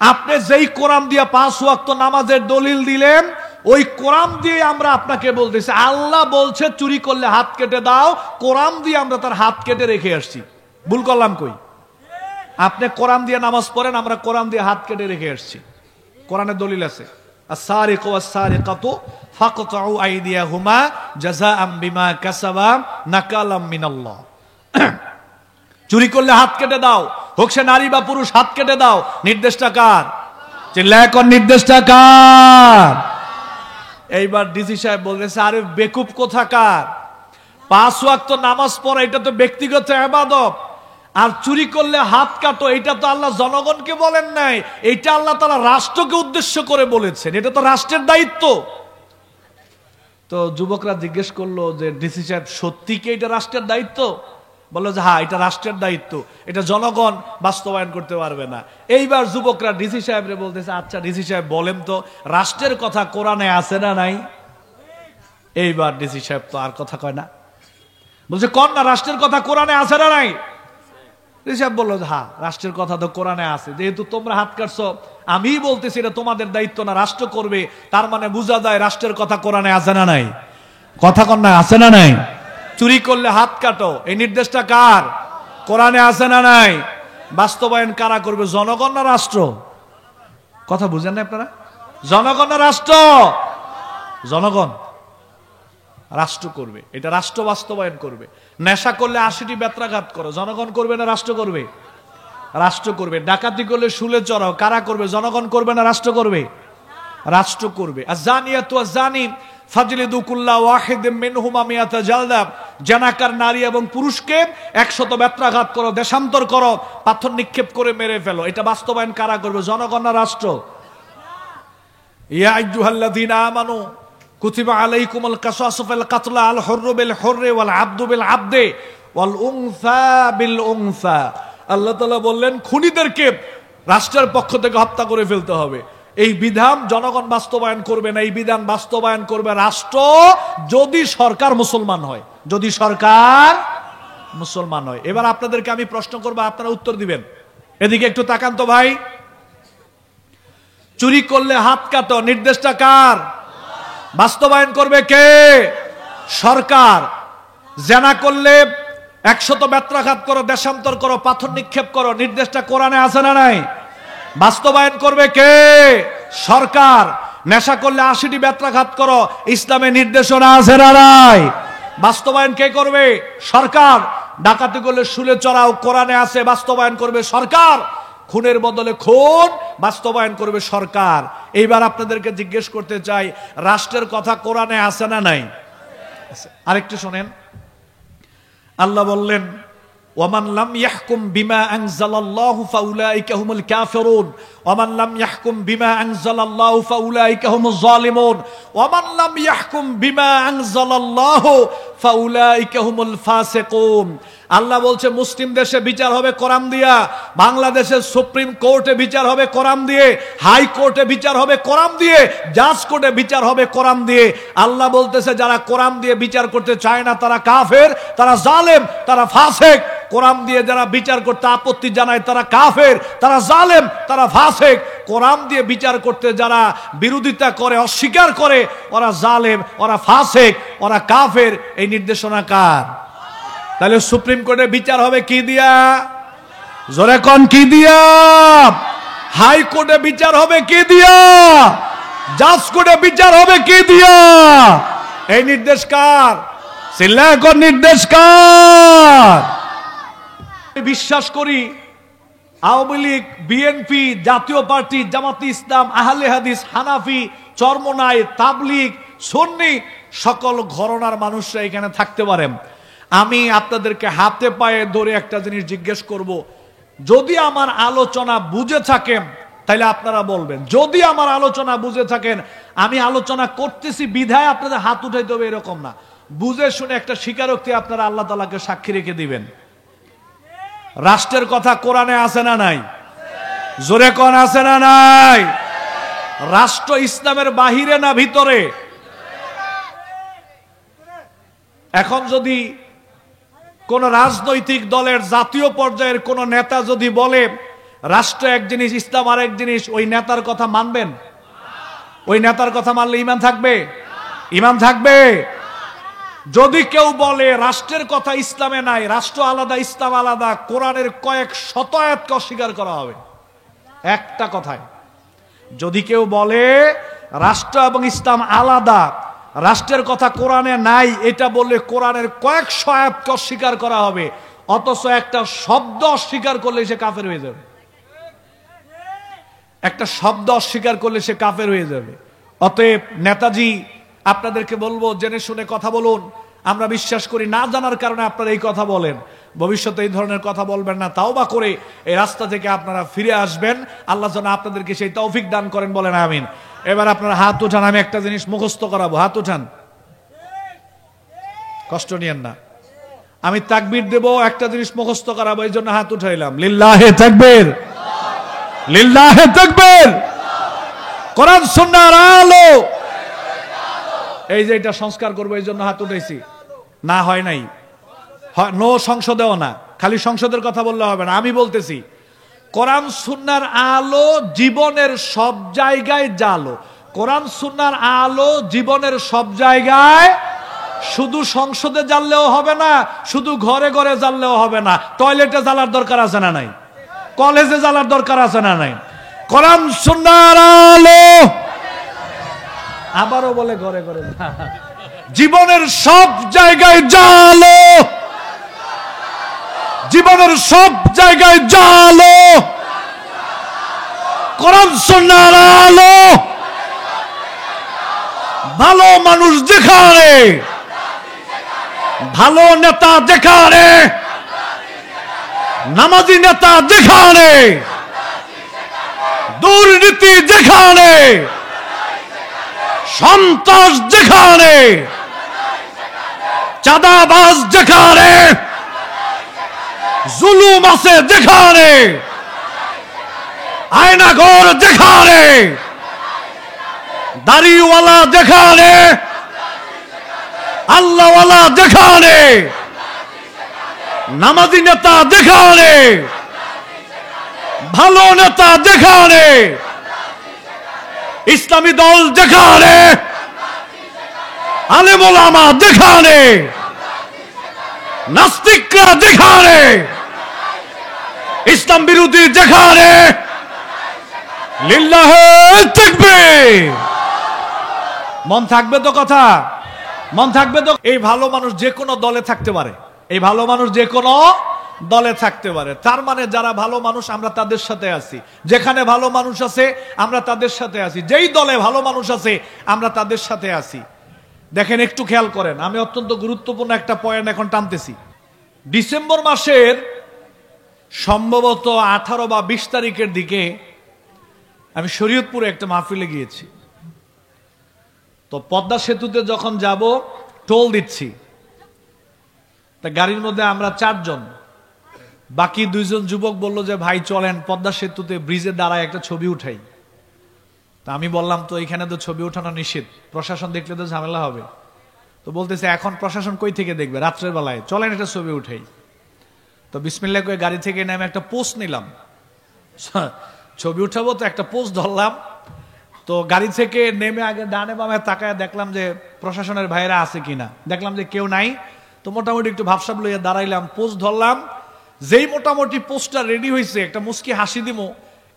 আপনি যেই কোরআন দিয়ে 5 ওয়াক্ত নামাজের দলিল দিলেন, ওই কোরআন দিয়ে আমরা আপনাকে বলতেছি আল্লাহ বলছে চুরি করলে হাত কেটে দাও, কোরআন দিয়ে আমরা তার হাত কেটে রেখে আসছি। ভুল করলাম কই? আপনি কোরআন দিয়ে নামাজ পড়েন, আমরা কোরআন দিয়ে হাত কেটে রেখে আসছি। কোরআনের দলিল আছে, আস-সারিকু ওয়াস-সারিকাতু ফাকতাউ আইদিয়াহুমা জাযাআম বিমা কাসাবা নাকালাম মিনাল্লাহ। চুরি করলে হাত কেটে দাও, হোক সে নারী বা পুরুষ, হাত কেটে দাও। নির্দেশটা কার? চিল্লায় কোন নির্দেশটা কার? এইবার ডিসি সাহেব বলতেছে, আরে বেকুব কোথাকার, 5 ওয়াক্ত নামাজ পড়া এটা তো ব্যক্তিগত ইবাদত, আর চুরি করলে হাত কাটো এটা তো আল্লাহ জনগণকে বলেন নাই, এটা আল্লাহ তাআলা রাষ্ট্রকে উদ্দেশ্য করে বলেছেন, এটা তো রাষ্ট্রের দায়িত্ব। তো যুবকরা জিজ্ঞেস করলো যে ডিসি সাহেব সত্যি কি এটা রাষ্ট্রের দায়িত্ব? বললো যে হ্যাঁ, এটা রাষ্ট্রের দায়িত্ব, এটা জনগণ বাস্তবায়ন করতে পারবে না। এইবার যুবকরা ডিসি সাহেবরে বলতেছে, আচ্ছা ডিসি সাহেব বলেন তো রাষ্ট্রের কথা কোরআনে আছে না নাই? এইবার ডিসি সাহেব তো আর কথা কয় না, বলছে কোন না রাষ্ট্রের কথা কোরআনে আছে না নাই? ডিসি সাহেব বললো হ্যাঁ রাষ্ট্রের কথা তো কোরআনে আছে, যেহেতু তোমরা হাত কাটছো আমি বলতেছি এটা তোমাদের দায়িত্ব না, রাষ্ট্র করবে, তার মানে বোঝা যায় রাষ্ট্রের কথা কোরআনে আছে না নাই? কথা কন না, আছে না নাই? চুরি করলে হাত কাটো, এই নির্দেশটা কার? কোরআনে আছে না নাই? বাস্তবায়ন কারা করবে, জনগণ না রাষ্ট্র? কথা বুঝেন না আপনারা? জনগণ না রাষ্ট্র? জনগণ। রাষ্ট্র করবে, এটা রাষ্ট্র বাস্তবায়ন করবে। নেশা করলে 80টি বেত্রাঘাত করো, জনগণ করবে না রাষ্ট্র করবে? রাষ্ট্র করবে। ডাকাতি করলে শুলে চড়াও, কারা করবে? জনগণ করবে না রাষ্ট্র করবে? রাষ্ট্র করবে। আর জানিয়াতু আজ-জানি ফাজলিদু কুল্লা ওয়াহিদিম মিনহুমা মিয়াতা জালদা, জানাকার নারী এবং পুরুষকে 100 বেত্রাঘাত করো, দেশান্তর করো, পাথর নিক্ষেপ করে মেরে ফেলো। এটা বাস্তবায়ন কারা করবে, জনগণ না রাষ্ট্র? ইয়া আইয়ুহাল্লাযীনা আমানু কুতিবা আলাইকুমুল কিসাসু ফিল কাতলা আল হুররু বিল হুররি ওয়াল আবদু বিল আবদি ওয়াল উনসা বিল উনসা। আল্লাহ তাআলা বললেন খুনিদেরকে রাষ্ট্রের পক্ষ থেকে হত্যা করে ফেলতে হবে। এই বিধান জনগণ বাস্তবায়ন করবে না, এই বিধান বাস্তবায়ন করবে রাষ্ট্র, যদি সরকার মুসলমান হয়। যদি সরকার মুসলমান হয়। এবার আপনাদেরকে আমি প্রশ্ন করব, আপনারা উত্তর দিবেন। এদিকে একটু তাকান তো ভাই। চুরি করলে হাত কাটো, নির্দেশটা কার? বাস্তবায়ন করবে কে? সরকার। জেনা করলে 100 বেত্রাঘাত করো, দেশান্তর করো, পাথর নিক্ষেপ করো, নির্দেশটা কোরআনে আছে না নাই? বাস্তবায়ন করবে কে? সরকার। নেশা করলে 80টি বেত্রাঘাত করো, ইসলামে নির্দেশনা আছে না নাই? বাস্তবায়ন কে করবে? সরকার। ডাকাতি করলে শুলে চড়াও, কোরআনে আছে, বাস্তবায়ন করবে সরকার। খুনের বদলে খুন, বাস্তবায়ন করবে সরকার। এইবার আপনাদেরকে জিজ্ঞেস করতে চাই, রাষ্ট্রের কথা কোরআনে আছে না নাই? আরেকটু শোনেন, আল্লাহ বললেন ওয়ামান লাম ইয়াহকুম বিমা আনজালাল্লাহু ফাউলাইকা হুমুল কাফিরুন ওয়ামান লাম ইয়াহকুম বিমা আনজালাল্লাহু ফাউলাইকা হুমুজ জালিমুন ওয়ামান লাম ইয়াহকুম বিমা আনজালাল্লাহু ফাউলাইকা হুমুল ফাসিকুন। আল্লাহ বলছে মুসলিম দেশে বিচার হবে কোরআন দিয়া, বাংলাদেশের সুপ্রিম কোর্টে বিচার হবে কোরআন দিয়ে, হাই কোর্টে বিচার হবে কোরআন দিয়ে, জাজ কোর্টে বিচার হবে কোরআন দিয়ে। আল্লাহ বলতেছে যারা কোরআন দিয়ে বিচার করতে চায় না তারা কাফের, তারা জালেম, তারা ফাসিক। কোরআন দিয়ে যারা বিচার করতে আপত্তি জানায় তারা কাফের, তারা জালেম, তারা ফাসিক। কোরআন দিয়ে বিচার করতে যারা বিরোধিতা করে, অস্বীকার করে, ওরা জালেম, ওরা ফাসিক, ওরা কাফের। এই নির্দেশনা কার? তাহলে সুপ্রিম কোর্টে বিচার হবে কি দিয়া? জোরে কোন কি দিয়া? হাই কোর্টে বিচার হবে কি দিয়া? জাজ কোর্টে বিচার হবে কি দিয়া? এই নির্দেশ কার? চিল্লায় কোন নির্দেশ কার? বিশ্বাস করি আওয়ামী লীগ, বিএনপি, জাতীয় পার্টি, জামাতে ইসলাম, আহলে হাদিস, হানাফি, চরমনাই, তাবলিগ, সুন্নি সকল ঘরানার মানুষরা এখানে থাকতে পারেন। আমি আপনাদেরকে হাতে পায়ে ধরে একটা জিনিস জিজ্ঞেস করব, যদি আমার আলোচনা বুঝে থাকেন তাহলে আপনারা বলবেন, যদি আমার আলোচনা বুঝে থাকেন, আমি আলোচনা করতেছি বিধায় আপনাদের হাত উঠাইতে হবে এরকম না, বুঝে শুনে একটা স্বীকারোক্তি আপনারা আল্লাহ তাআলাকে সাক্ষী রেখে দিবেন। রাষ্ট্রের কথা কোরআনে আছে না নাই? জোরে কোন আছে না নাই? রাষ্ট্র ইসলামের বাহিরে না ভিতরে? এখন যদি কোন রাজনৈতিক দলের জাতীয় পর্যায়ের কোন নেতা যদি বলে রাষ্ট্র এক জিনিস, ইসলাম আর এক জিনিস, ওই নেতার কথা মানবেন? ওই নেতার কথা মানলে ঈমান থাকবে? ঈমান থাকবে? যদি কেউ বলে রাষ্ট্রের কথা ইসলামে নাই, রাষ্ট্র আলাদা ইসলাম আলাদা, কোরআনের কয়েক শত আয়াতকে অস্বীকার করা হবে একটা কথায়। যদি কেউ বলে রাষ্ট্র এবং ইসলাম আলাদা, রাষ্ট্রের কথা কোরআনে নাই, এটা বললে কোরআনের কয়েকশো আয়াতকে অস্বীকার করা হবে, অথচ একটা শব্দ অস্বীকার করলে সে কাফের হয়ে যাবে। একটা শব্দ অস্বীকার করলে সে কাফের হয়ে যাবে। অতএব নেতাজি, আপনাদেরকে বলবো জেনে শুনে কথা বলুন। আমরা বিশ্বাস করি না জানার কারণে আপনারা এই কথা বলেন, ভবিষ্যতে এই ধরনের কথা বলবেন না, তাওবা করে এই রাস্তা থেকে আপনারা ফিরে আসবেন। আল্লাহ যেন আপনাদেরকে সেই তৌফিক দান করেন, বলেন আমিন। এবার আপনারা হাত উঠান, আমি একটা জিনিস মুখস্থ করাবো, হাত উঠান, কষ্ট নিয়েন না। আমি তাকবীর দেব, একটা জিনিস মুখস্থ করাবো, এই জন্য হাত উঠাইলাম। লিল্লাহে তাকবীর, লিল্লাহে তাকবীর। কোরআন সুন্নাহর আলো, এই যে এটা সংস্কার করবো এই জন্য হাত উঠাইছি, না হয় নাই, নো সংসদেও না, খালি সংসদের কথা বললে হবে না। আমি বলতেছি কোরআন সুন্নাহর আলো জীবনের সব জায়গায় জ্বালো। কোরআন সুন্নাহর আলো জীবনের সব জায়গায়, শুধু সংসদে জ্বাললেও হবে না, শুধু ঘরে ঘরে জ্বাললেও হবে না, টয়লেটে জ্বালার দরকার আছে না নাই? কলেজে জ্বালার দরকার আছে না নাই? কোরআন সুন্নাহর আলো, আবারও বলে ঘরে ঘরে, জীবনের সব জায়গায় জ্বালো, জীবনের সব জায়গায় জ্বালো। কোরআন সুন্নাহর আলো, ভালো মানুষ যেখানে, ভালো নেতা যেখানে, নামাজি নেতা যেখানে, দুর্নীতি যেখানে, সন্ত্রাস যেখানে, চাঁদাবাজ যেখানে, জুলুম আছে যেখানে, আয়নাঘর যেখানে, দাড়িওয়ালা যেখানে, আল্লাহওয়ালা যেখানে, নামাজি নেতা যেখানে, ভালো নেতা যেখানে, ইসলামী দল যেখানে, আলেম ওলামা যেখানে, নাস্তিকরা যেখানে, ইসলাম বিরোধী যেখানে, লিল্লাহে তাকবীর। মন থাকবে তো কথা? মন থাকবে তো? এই ভালো মানুষ যে কোনো দলে থাকতে পারে, এই ভালো মানুষ যে কোনো দলে থাকতে পারে। তার মানে যারা ভালো মানুষ আমরা তাদের সাথে আছি, যেখানে ভালো মানুষ আছে আমরা তাদের সাথে আছি, যেই দলে ভালো মানুষ আছে আমরা তাদের সাথে আছি। দেখেন, একটু খেয়াল করেন, আমি অত্যন্ত গুরুত্বপূর্ণ একটা পয়েন্ট এখন টানতেছি। ডিসেম্বর মাসের সম্ভবত 18 বা 20 তারিখের দিকে আমি শরীয়তপুরে একটা মাহফিলে গিয়েছি। তো পদ্মা সেতুতে যখন যাব, টোল দিচ্ছি, তা গাড়ির মধ্যে আমরা 4 জন, বাকি 2 জন যুবক বলল যে ভাই চলেন পদ্মা সেতুতে ব্রিজে দাঁড়ায় একটা ছবি উঠাই। তা আমি বললাম তো এখানে তো ছবি ওঠানো নিষেধ, প্রশাসন দেখলে তো ঝামেলা হবে। তো বলতেছে এখন প্রশাসন কই থেকে দেখবে, রাত্রের বেলায়, চলেন একটা ছবি উঠাই। তো বিসমিল্লাহ করে গাড়ি থেকে নেমে একটা পোস্ট নিলাম, ছবি উঠাবো, তো একটা পোস্ট ধরলাম। তো গাড়ি থেকে নেমে আগে ডানে বামে তাকায় দেখলাম যে প্রশাসনের ভাইরা আছে কিনা, দেখলাম যে কেউ নাই। তো মোটামুটি একটু ভাবসাব লইয়া দাঁড়াইলাম, পোস্ট ধরলাম। যেই মোটামুটি পোস্টটা রেডি হয়েছে, একটা মুস্কি হাসি দিমো,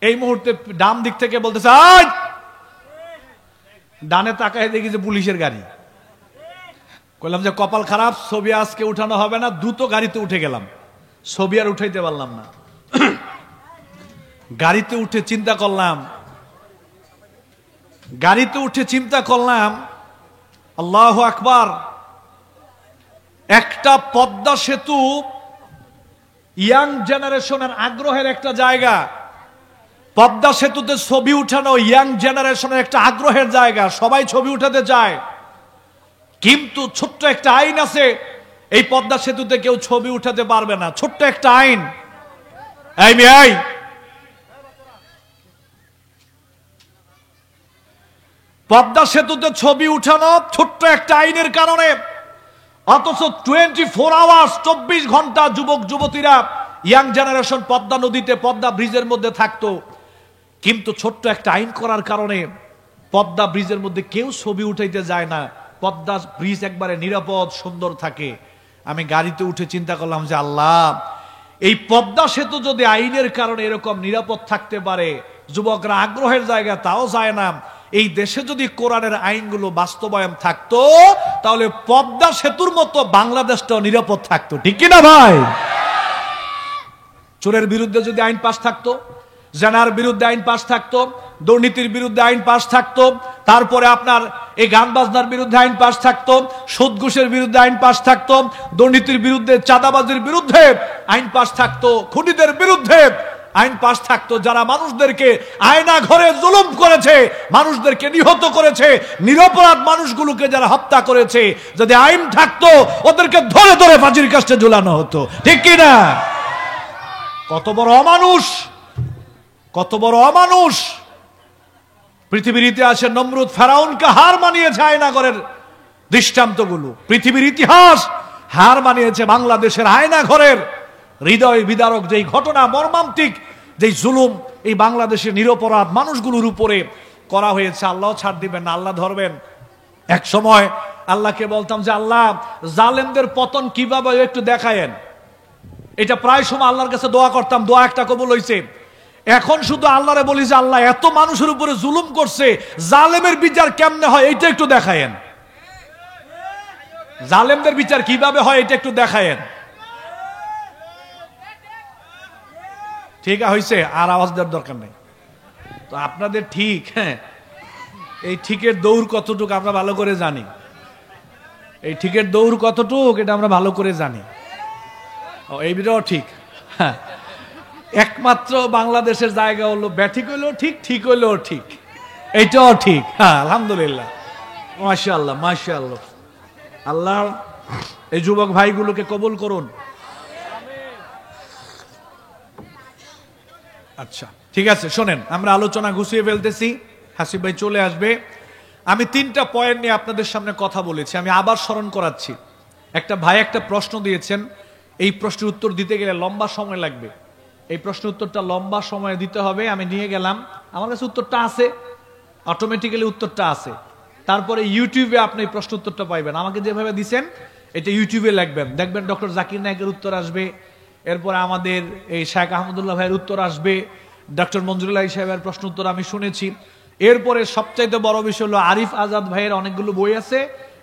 এই মুহূর্তে ডান দিক থেকে বলতেছে আয়, ডানে তাকায় দেখি যে পুলিশের গাড়ি। কইলাম যে কপাল খারাপ, ছবি আজকে উঠানো হবে না, দ্রুত গাড়িতে উঠে গেলাম, ছবি আর উঠাইতে পারলাম না। গাড়িতে উঠে চিন্তা করলাম, আল্লাহু আকবার, একটা পদ্মা সেতু ইয়াং জেনারেশনের আগ্রহের একটা জায়গা। পদ্মা সেতুতে ছবি উঠানো ইয়াং জেনারেশনের একটা আগ্রহের জায়গা, সবাই ছবি উঠাতে চায়। কিন্তু ছোট্ট একটা আইন আছে, এই পদ্মা সেতুতে কেউ ছবি উঠাতে পারবে না। ছোট্ট একটা আইন। পদ্মা সেতুতে ছবি উঠানো ছোট্ট একটা আইনের কারণে, অথচ 24 আওয়ার্স 24 ঘন্টা যুবক যুবতীরা ইয়াং জেনারেশন পদ্মা নদীতে পদ্মা ব্রিজের মধ্যে থাকতো। কিন্তু ছোট্ট একটা আইন করার কারণে পদ্মা ব্রিজের মধ্যে কেউ ছবি উঠাইতে যায় না। পদ্মা ব্রিজ একবারে নিরাপদ সুন্দর থাকে। আমি গাড়িতে উঠে চিন্তা করলাম যে আল্লাহ, এই পদ্মা সেতু যদি আইনের কারণে এরকম নিরাপদ থাকতে পারে, যুবকরা আগ্রহের জায়গা তাও যায় না, এই দেশে যদি কোরআনের আইনগুলো বাস্তবায়ন থাকতো তাহলে পদ্মা সেতুর মতো বাংলাদেশটাও নিরাপদ থাকতো। ঠিক কিনা ভাই? চোরের বিরুদ্ধে যদি আইন পাস থাকতো, জেনার বিরুদ্ধে আইন পাস থাকতো, দুর্নীতির বিরুদ্ধে আইন পাস থাকতো, তারপরে আপনার এই গান বাজনার বিরুদ্ধে আইন পাস থাকতো, সুদ ঘুষের বিরুদ্ধে আইন পাস থাকতো, দুর্নীতির বিরুদ্ধে, চাঁদাবাজির বিরুদ্ধে আইন পাস থাকতো, খুনিদের বিরুদ্ধে আইন পাস থাকতো, যারা মানুষদেরকে আয়না ঘরে জুলুম করেছে, মানুষদেরকে নিহত করেছে, নিরপরাধ মানুষগুলোকে যারা হত্যা করেছে, যদি আইন থাকতো ওদেরকে ধরে ধরে ফাঁসির কাস্টে ঝুলানো হতো। ঠিক কিনা? কত বড় অমানুষ, কত বড় অমানুষ! পৃথিবীর ইতিহাসে নমরুদ ফেরাউনকে হার মানিয়েছে আয়নাঘরের দৃষ্টান্তগুলো। পৃথিবীর ইতিহাস হার মানিয়েছে বাংলাদেশের আয়নাঘরের হৃদয় বিদারক যেই ঘটনা, মর্মান্তিক যেই জুলুম এই বাংলাদেশের নিরপরাধ মানুষগুলোর উপরে করা হয়েছে। আল্লাহ ছাড় দিবেন না, আল্লাহ ধরবেন। এক সময় আল্লাহকে বলতাম যে আল্লাহ, জালেমদের পতন কিভাবে একটু দেখায়েন। এটা প্রায় সময় আল্লাহর কাছে দোয়া করতাম, দোয়া একটা কবুল হয়েছে। এখন শুধু আল্লাহরে বলি যে আল্লাহ, এত মানুষের উপরে জুলুম করছে, জালেমের বিচার কেমনে হয় এটা একটু দেখায়েন। জালেমদের বিচার কিভাবে হয় এটা একটু দেখায়েন। ঠিক হয়েছে, আর আওয়াজ দেওয়ার দরকার নেই তো আপনাদের। ঠিক, হ্যাঁ, এই ঠিকের দৌড় কতটুকু আমরা ভালো করে জানি। এই ঠিকের দৌড় কতটুকু এটা আমরা ভালো করে জানি। এইটাও ঠিক। হ্যাঁ, একমাত্র বাংলাদেশের জায়গা হলো ব্যাঠিক হইলেও ঠিক, ঠিক হইলেও ঠিক, এইটাও ঠিক। হ্যাঁ, আলহামদুলিল্লাহ, মাশাআল্লাহ মাশাআল্লাহ। আল্লাহ এই যুবক ভাইগুলোকে কবুল করুন। আচ্ছা, ঠিক আছে, শোনেন, আমরা আলোচনা গুছিয়ে ফেলতেছি, হাসিব ভাই চলে আসবে। আমি 3টা পয়েন্ট নিয়ে আপনাদের সামনে কথা বলেছি, আমি আবার স্মরণ করাচ্ছি। একটা ভাই একটা প্রশ্ন দিয়েছেন, এই প্রশ্নের উত্তর দিতে গেলে লম্বা সময় লাগবে। এই প্রশ্নের উত্তরটা লম্বা সময় দিতে হবে। আমি নিয়ে গেলাম, আমার কাছে উত্তরটা আছে, অটোমেটিক্যালি উত্তরটা আছে। তারপরে ইউটিউবে আপনি এই প্রশ্ন উত্তরটা পাইবেন। আমাকে যেভাবে দিচ্ছেন এটা ইউটিউবে লিখবেন, দেখবেন ডক্টর জাকির নায়েকের উত্তর আসবে, এরপরে আমাদের এই শেখ আহমদুল্লাহ ভাইয়ের উত্তর আসবে, ডক্টর মঞ্জুরুল্লাহ সাহেবের প্রশ্ন উত্তর আমি শুনেছি। এরপরে সবচাইতে বড় বিষয় হলো আরিফ আজাদ ভাইয়ের অনেকগুলো বই আছে,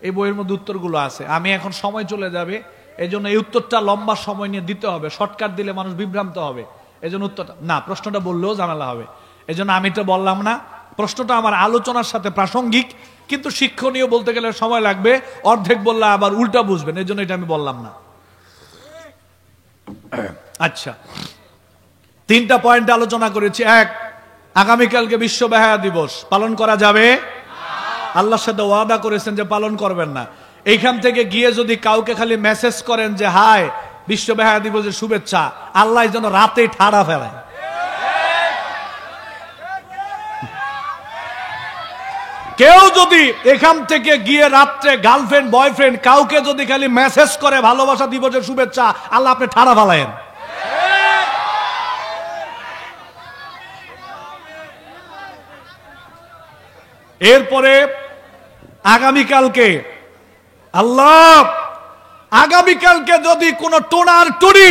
এই বইয়ের মধ্যে উত্তরগুলো আছে। আমি এখন সময় চলে যাবে, এই জন্য এই উত্তরটা লম্বা সময় নিয়ে দিতে হবে। শর্টকাট দিলে মানুষ বিভ্রান্ত হবে, এই জন্য উত্তরটা না, প্রশ্নটা বললেও ঝামেলা হবে, এই জন্য আমি এটা বললাম না। প্রশ্নটা আমার আলোচনার সাথে প্রাসঙ্গিক, কিন্তু শিক্ষণীয় বলতে গেলে সময় লাগবে, অর্ধেক বললে আবার উল্টা বুঝবেন, এই জন্য এটা আমি বললাম না। আচ্ছা, 3টা পয়েন্ট আলোচনা করেছি। 1, আগামীকালকে বিশ্ব বেহায়া দিবস পালন করা যাবে? আল্লাহর সাথে ওয়াদা করেছেন যে পালন করবেন না। এইখান থেকে গিয়ে যদি কাউকে খালি মেসেজ করেন যে হাই বিশ্ব বেহায়া দিবসের শুভেচ্ছা, আল্লাহ যেন রাতে ঠাড়া ফেলায়। কেউ যদি এখান থেকে গিয়ে রাত্রে গার্লফ্রেন্ড বয়ফ্রেন্ড কাউকে যদি খালি মেসেজ করে ভালোবাসা দিবসের শুভেচ্ছা, আল্লাহ আপনি ঠাড়া ফেলায়েন। এরপরে আগামীকালকে আগামীকালকে যদি কোন টোনার টুরি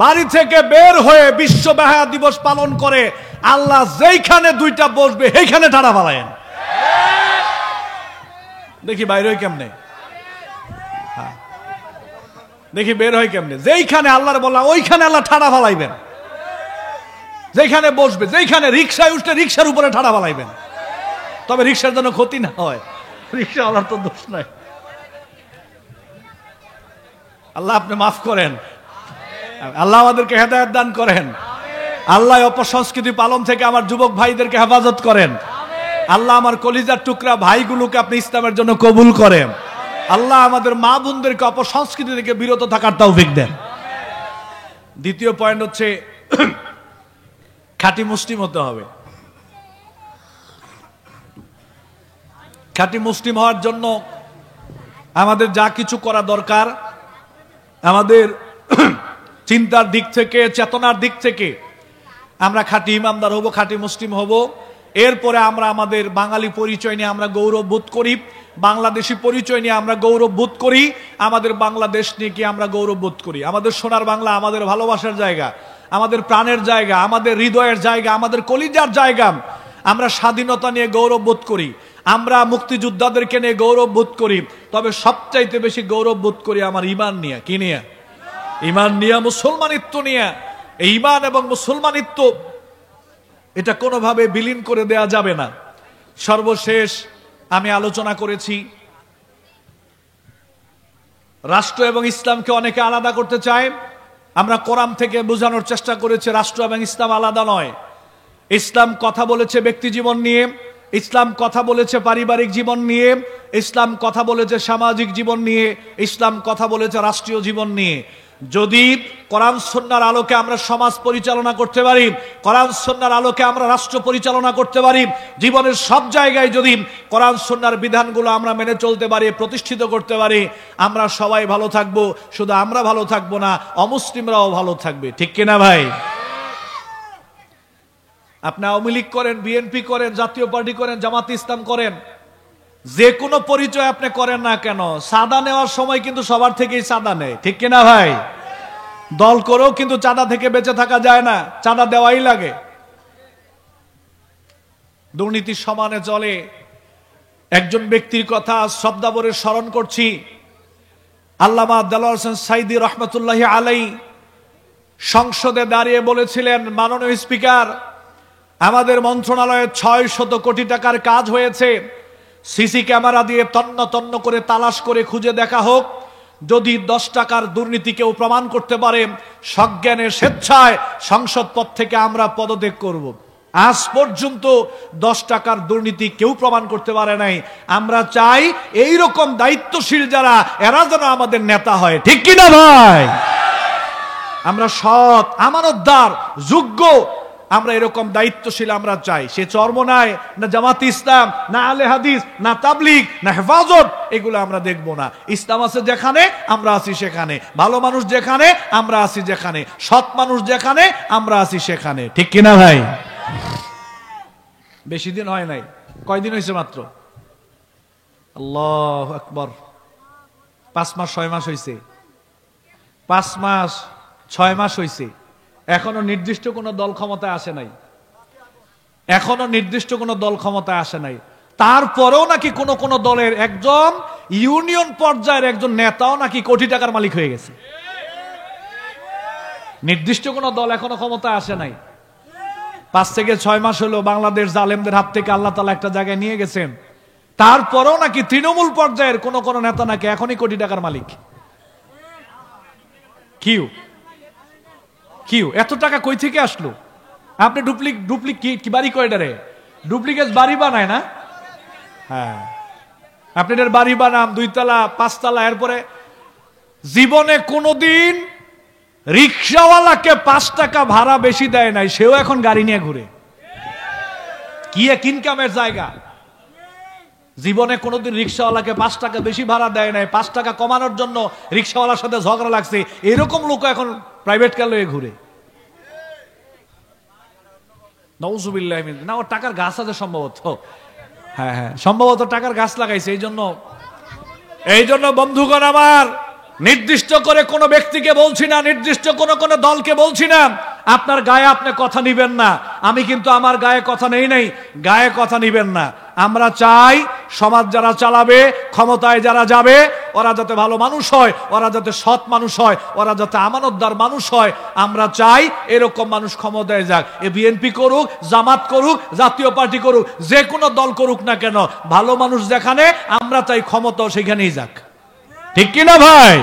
বাড়ি থেকে বের হয়ে বিশ্ব বেহায়া দিবস পালন করে, আল্লাহ যেইখানে 2টা বসবে সেইখানে ঠাড়া ফেলায়েন। দেখি বাইর হয় কেমনে, দেখি বের হয় কেমনে। যেইখানে আল্লাহর বললাম ওইখানে আল্লাহ ঠাড়া ফেলাইবেন, যেখানে বসবে, যেখানে রিক্সায় উঠলে রিক্সার উপরে ঠাড়া ফেলাইবেন। তবে রিক্সার জন্য ক্ষতি না হয়, রিক্সা আল্লাহর তো দোষ নাই। আল্লাহ আপনি মাফ করেন। আল্লাহ আমাদেরকে হেদায়েত দান করেন। আল্লাহ অপসংস্কৃতি পালন থেকে আমার যুবক ভাইদেরকে হেফাজত করেন। আল্লাহ আমার কলিজার টুকরা ভাইগুলোকে আপনি ইসলামের জন্য কবুল করেন। আল্লাহ আমাদের মা বোনদেরকে অপসংস্কৃতি থেকে বিরত থাকার তৌফিক দেন। দ্বিতীয় পয়েন্ট হচ্ছে খাঁটি মুসলিম হতে হবে। খাঁটি মুসলিম হওয়ার জন্য আমাদের যা কিছু করা দরকার, আমাদের চিন্তার দিক থেকে, চেতনার দিক থেকে আমরা খাঁটি ইমানদার হব, খাঁটি মুসলিম হব। এরপরে আমরা আমাদের বাঙালি পরিচয় নিয়ে আমরা গৌরব বোধ করি, বাংলাদেশি পরিচয় নিয়ে আমরা গৌরব বোধ করি, আমাদের বাংলাদেশ নিয়ে কি আমরা গৌরব বোধ করি। আমাদের সোনার বাংলা আমাদের ভালোবাসার জায়গা, আমাদের প্রাণের জায়গা, আমাদের হৃদয়ের জায়গা, আমাদের কলিজার জায়গা। আমরা স্বাধীনতা নিয়ে গৌরব বোধ করি, আমরা মুক্তিযোদ্ধাদেরকে নিয়ে গৌরব বোধ করি। তবে সবচাইতে বেশি গৌরব বোধ করি আমার ইমান নিয়ে। কি নিয়ে? ইমান নিয়ে, মুসলমানিত্ব নিয়ে। এই ইমান এবং মুসলমানিত্ব এটা কোনোভাবে বিলীন করে দেয়া যাবে না। সর্বশেষ আমি আলোচনা করেছি রাষ্ট্র এবং ইসলামকে অনেকে আলাদা করতে চায়। আমরা কোরআন থেকে বোঝানোর চেষ্টা করেছি রাষ্ট্র এবং ইসলাম আলাদা নয়। ইসলাম কথা বলেছে ব্যক্তি জীবন নিয়ে, ইসলাম কথা বলেছে পারিবারিক জীবন নিয়ে, ইসলাম কথা বলেছে সামাজিক জীবন নিয়ে, ইসলাম কথা বলেছে রাষ্ট্রীয় জীবন নিয়ে। যদি কোরআন সুন্নাহর আলোকে আমরা সমাজ পরিচালনা করতে পারি, কোরআন সুন্নাহর আলোকে আমরা রাষ্ট্র পরিচালনা করতে পারি, জীবনের সব জায়গায় যদি কোরআন সুন্নাহর বিধানগুলো আমরা মেনে চলতে পারি, প্রতিষ্ঠিত করতে পারি, আমরা সবাই ভালো থাকব। শুধু আমরা ভালো থাকবো না, অমুসলিমরাও ভালো থাকবে। ঠিক কিনা ভাই? আপনি আওয়ামী লীগ করেন, বিএনপি করেন, জাতীয় পার্টি করেন, জামাত ইসলাম করেন, যে কোনো পরিচয় আপনি করেন না কেন, চাঁদা নেওয়ার সময় কিন্তু সবার থেকেই চাঁদা নেয়। ঠিক কিনা ভাই? দল করেও কিন্তু চাঁদা থেকে বেঁচে থাকা যায় না, চাঁদা দেওয়াই লাগে। দুর্নীতি সমানে চলে। একজন ব্যক্তির কথা শব্দাবরে স্মরণ করছি, আল্লামা দেলোয়ার হোসেন সাইদী রহমতুল্লাহি আলাইহি সংসদে দাঁড়িয়ে বলেছিলেন, মাননীয় স্পিকার, আমাদের মন্ত্রণালয়ে 600 কোটি টাকার কাজ হয়েছে, সিসি ক্যামেরা দিয়ে তন্ন তন্ন করে তালাশ করে খুঁজে দেখা হোক, যদি 10 টাকার দুর্নীতি কেউ প্রমাণ করতে পারে, সজ্ঞানে স্বেচ্ছায় সংসদ পদ থেকে আমরা পদত্যাগ করব। আজ পর্যন্ত 10 টাকার দুর্নীতি কেউ প্রমাণ করতে পারে নাই। আমরা চাই এই রকম দায়িত্বশীল যারা, এরা যেন আমাদের নেতা হয়। ঠিক কিনা ভাই? আমরা সৎ, আমানতদার, যোগ্য, আমরা এরকম দায়িত্বশীল আমরা চাই। সে চরমনায় না জামাত ইসলাম, না আলে হাদিস, না তাবলীগ, না হেফাজত, এগুলো আমরা দেখব না। ইসলাম আছে যেখানে, আমরা আছি সেখানে। ভালো মানুষ যেখানে, আমরা আছি যেখানে। সৎ মানুষ যেখানে, আমরা আছি সেখানে। ঠিক কিনা ভাই? বেশি দিন হয় নাই, কয়দিন হয়েছে মাত্র? আল্লাহু আকবার। 5 মাস 6 মাস হয়েছে। 5 মাস 6 মাস হয়েছে। এখনো নির্দিষ্ট কোন দল ক্ষমতায় আসে নাই। এখনো নির্দিষ্ট কোন দল ক্ষমতায় আসে নাই। তারপরেও নাকি কোন কোন দলের একজন ইউনিয়ন পর্যায়ের একজন নেতাও নাকি কোটি টাকার মালিক হয়ে গেছে। নির্দিষ্ট কোন দল এখনো ক্ষমতায় আসে নাই। 5 থেকে 6 মাস হলো বাংলাদেশ জালেমদের হাত থেকে আল্লাহ তাআলা একটা জায়গায় নিয়ে গেছেন। তারপরেও নাকি তৃণমূল পর্যায়ের কোন কোন নেতা নাকি এখনই কোটি টাকার মালিক। কিউ এত টাকা কই থেকে আসলো? আপনি ডুপ্লিকেট কি বাড়ি কয়টারে? ডুপ্লিকেট বাড়ি বানায় না? হ্যাঁ, আপনাদের বাড়ি বানাম 2 তলা 5 তলা। এরপরে জীবনে কোনোদিন রিক্সাওয়ালাকে 5 টাকা ভাড়া বেশি দেয় নাই, সেও এখন গাড়ি নিয়ে ঘুরে। কি এক ইনকামের জায়গা! জীবনে কোনোদিন রিক্সাওয়ালাকে 5 টাকা বেশি ভাড়া দেয় নাই, 5 টাকা কমানোর জন্য রিক্সাওয়ালার সাথে ঝগড়া লাগছে, এরকম লোক এখন প্রাইভেট কার লয়ে ঘুরে। নাউজুবিল্লাহ মিন। না, ওর টাকার গাছ আছে সম্ভবত। হ্যাঁ হ্যাঁ, সম্ভবত টাকার গাছ লাগাইছে। এই জন্য বন্ধুগণ আমার, নির্দিষ্ট করে কোনো ব্যক্তিকে বলছি না, নির্দিষ্ট কোনো দলকে বলছি না, আপনার গায়ে আপনি কথা নিবেন না। আমি কিন্তু আমার গায়ে কথা নেই নাই, গায়ে কথা নিবেন না। আমরা চাই সমাজ যারা চালাবে, ক্ষমতায় যারা যাবে, ওরা যাতে ভালো মানুষ হয়, ওরা যাতে সৎ মানুষ হয়, ওরা যাতে আমানতদার মানুষ হয়। আমরা চাই এরকম মানুষ ক্ষমতায় যাক। এ বিএনপি করুক, জামাত করুক, জাতীয় পার্টি করুক, যে কোনো দল করুক না কেন, ভালো মানুষ যেখানে, আমরা চাই ক্ষমতাও সেখানেই যাক। ঠিক কিনা ভাই?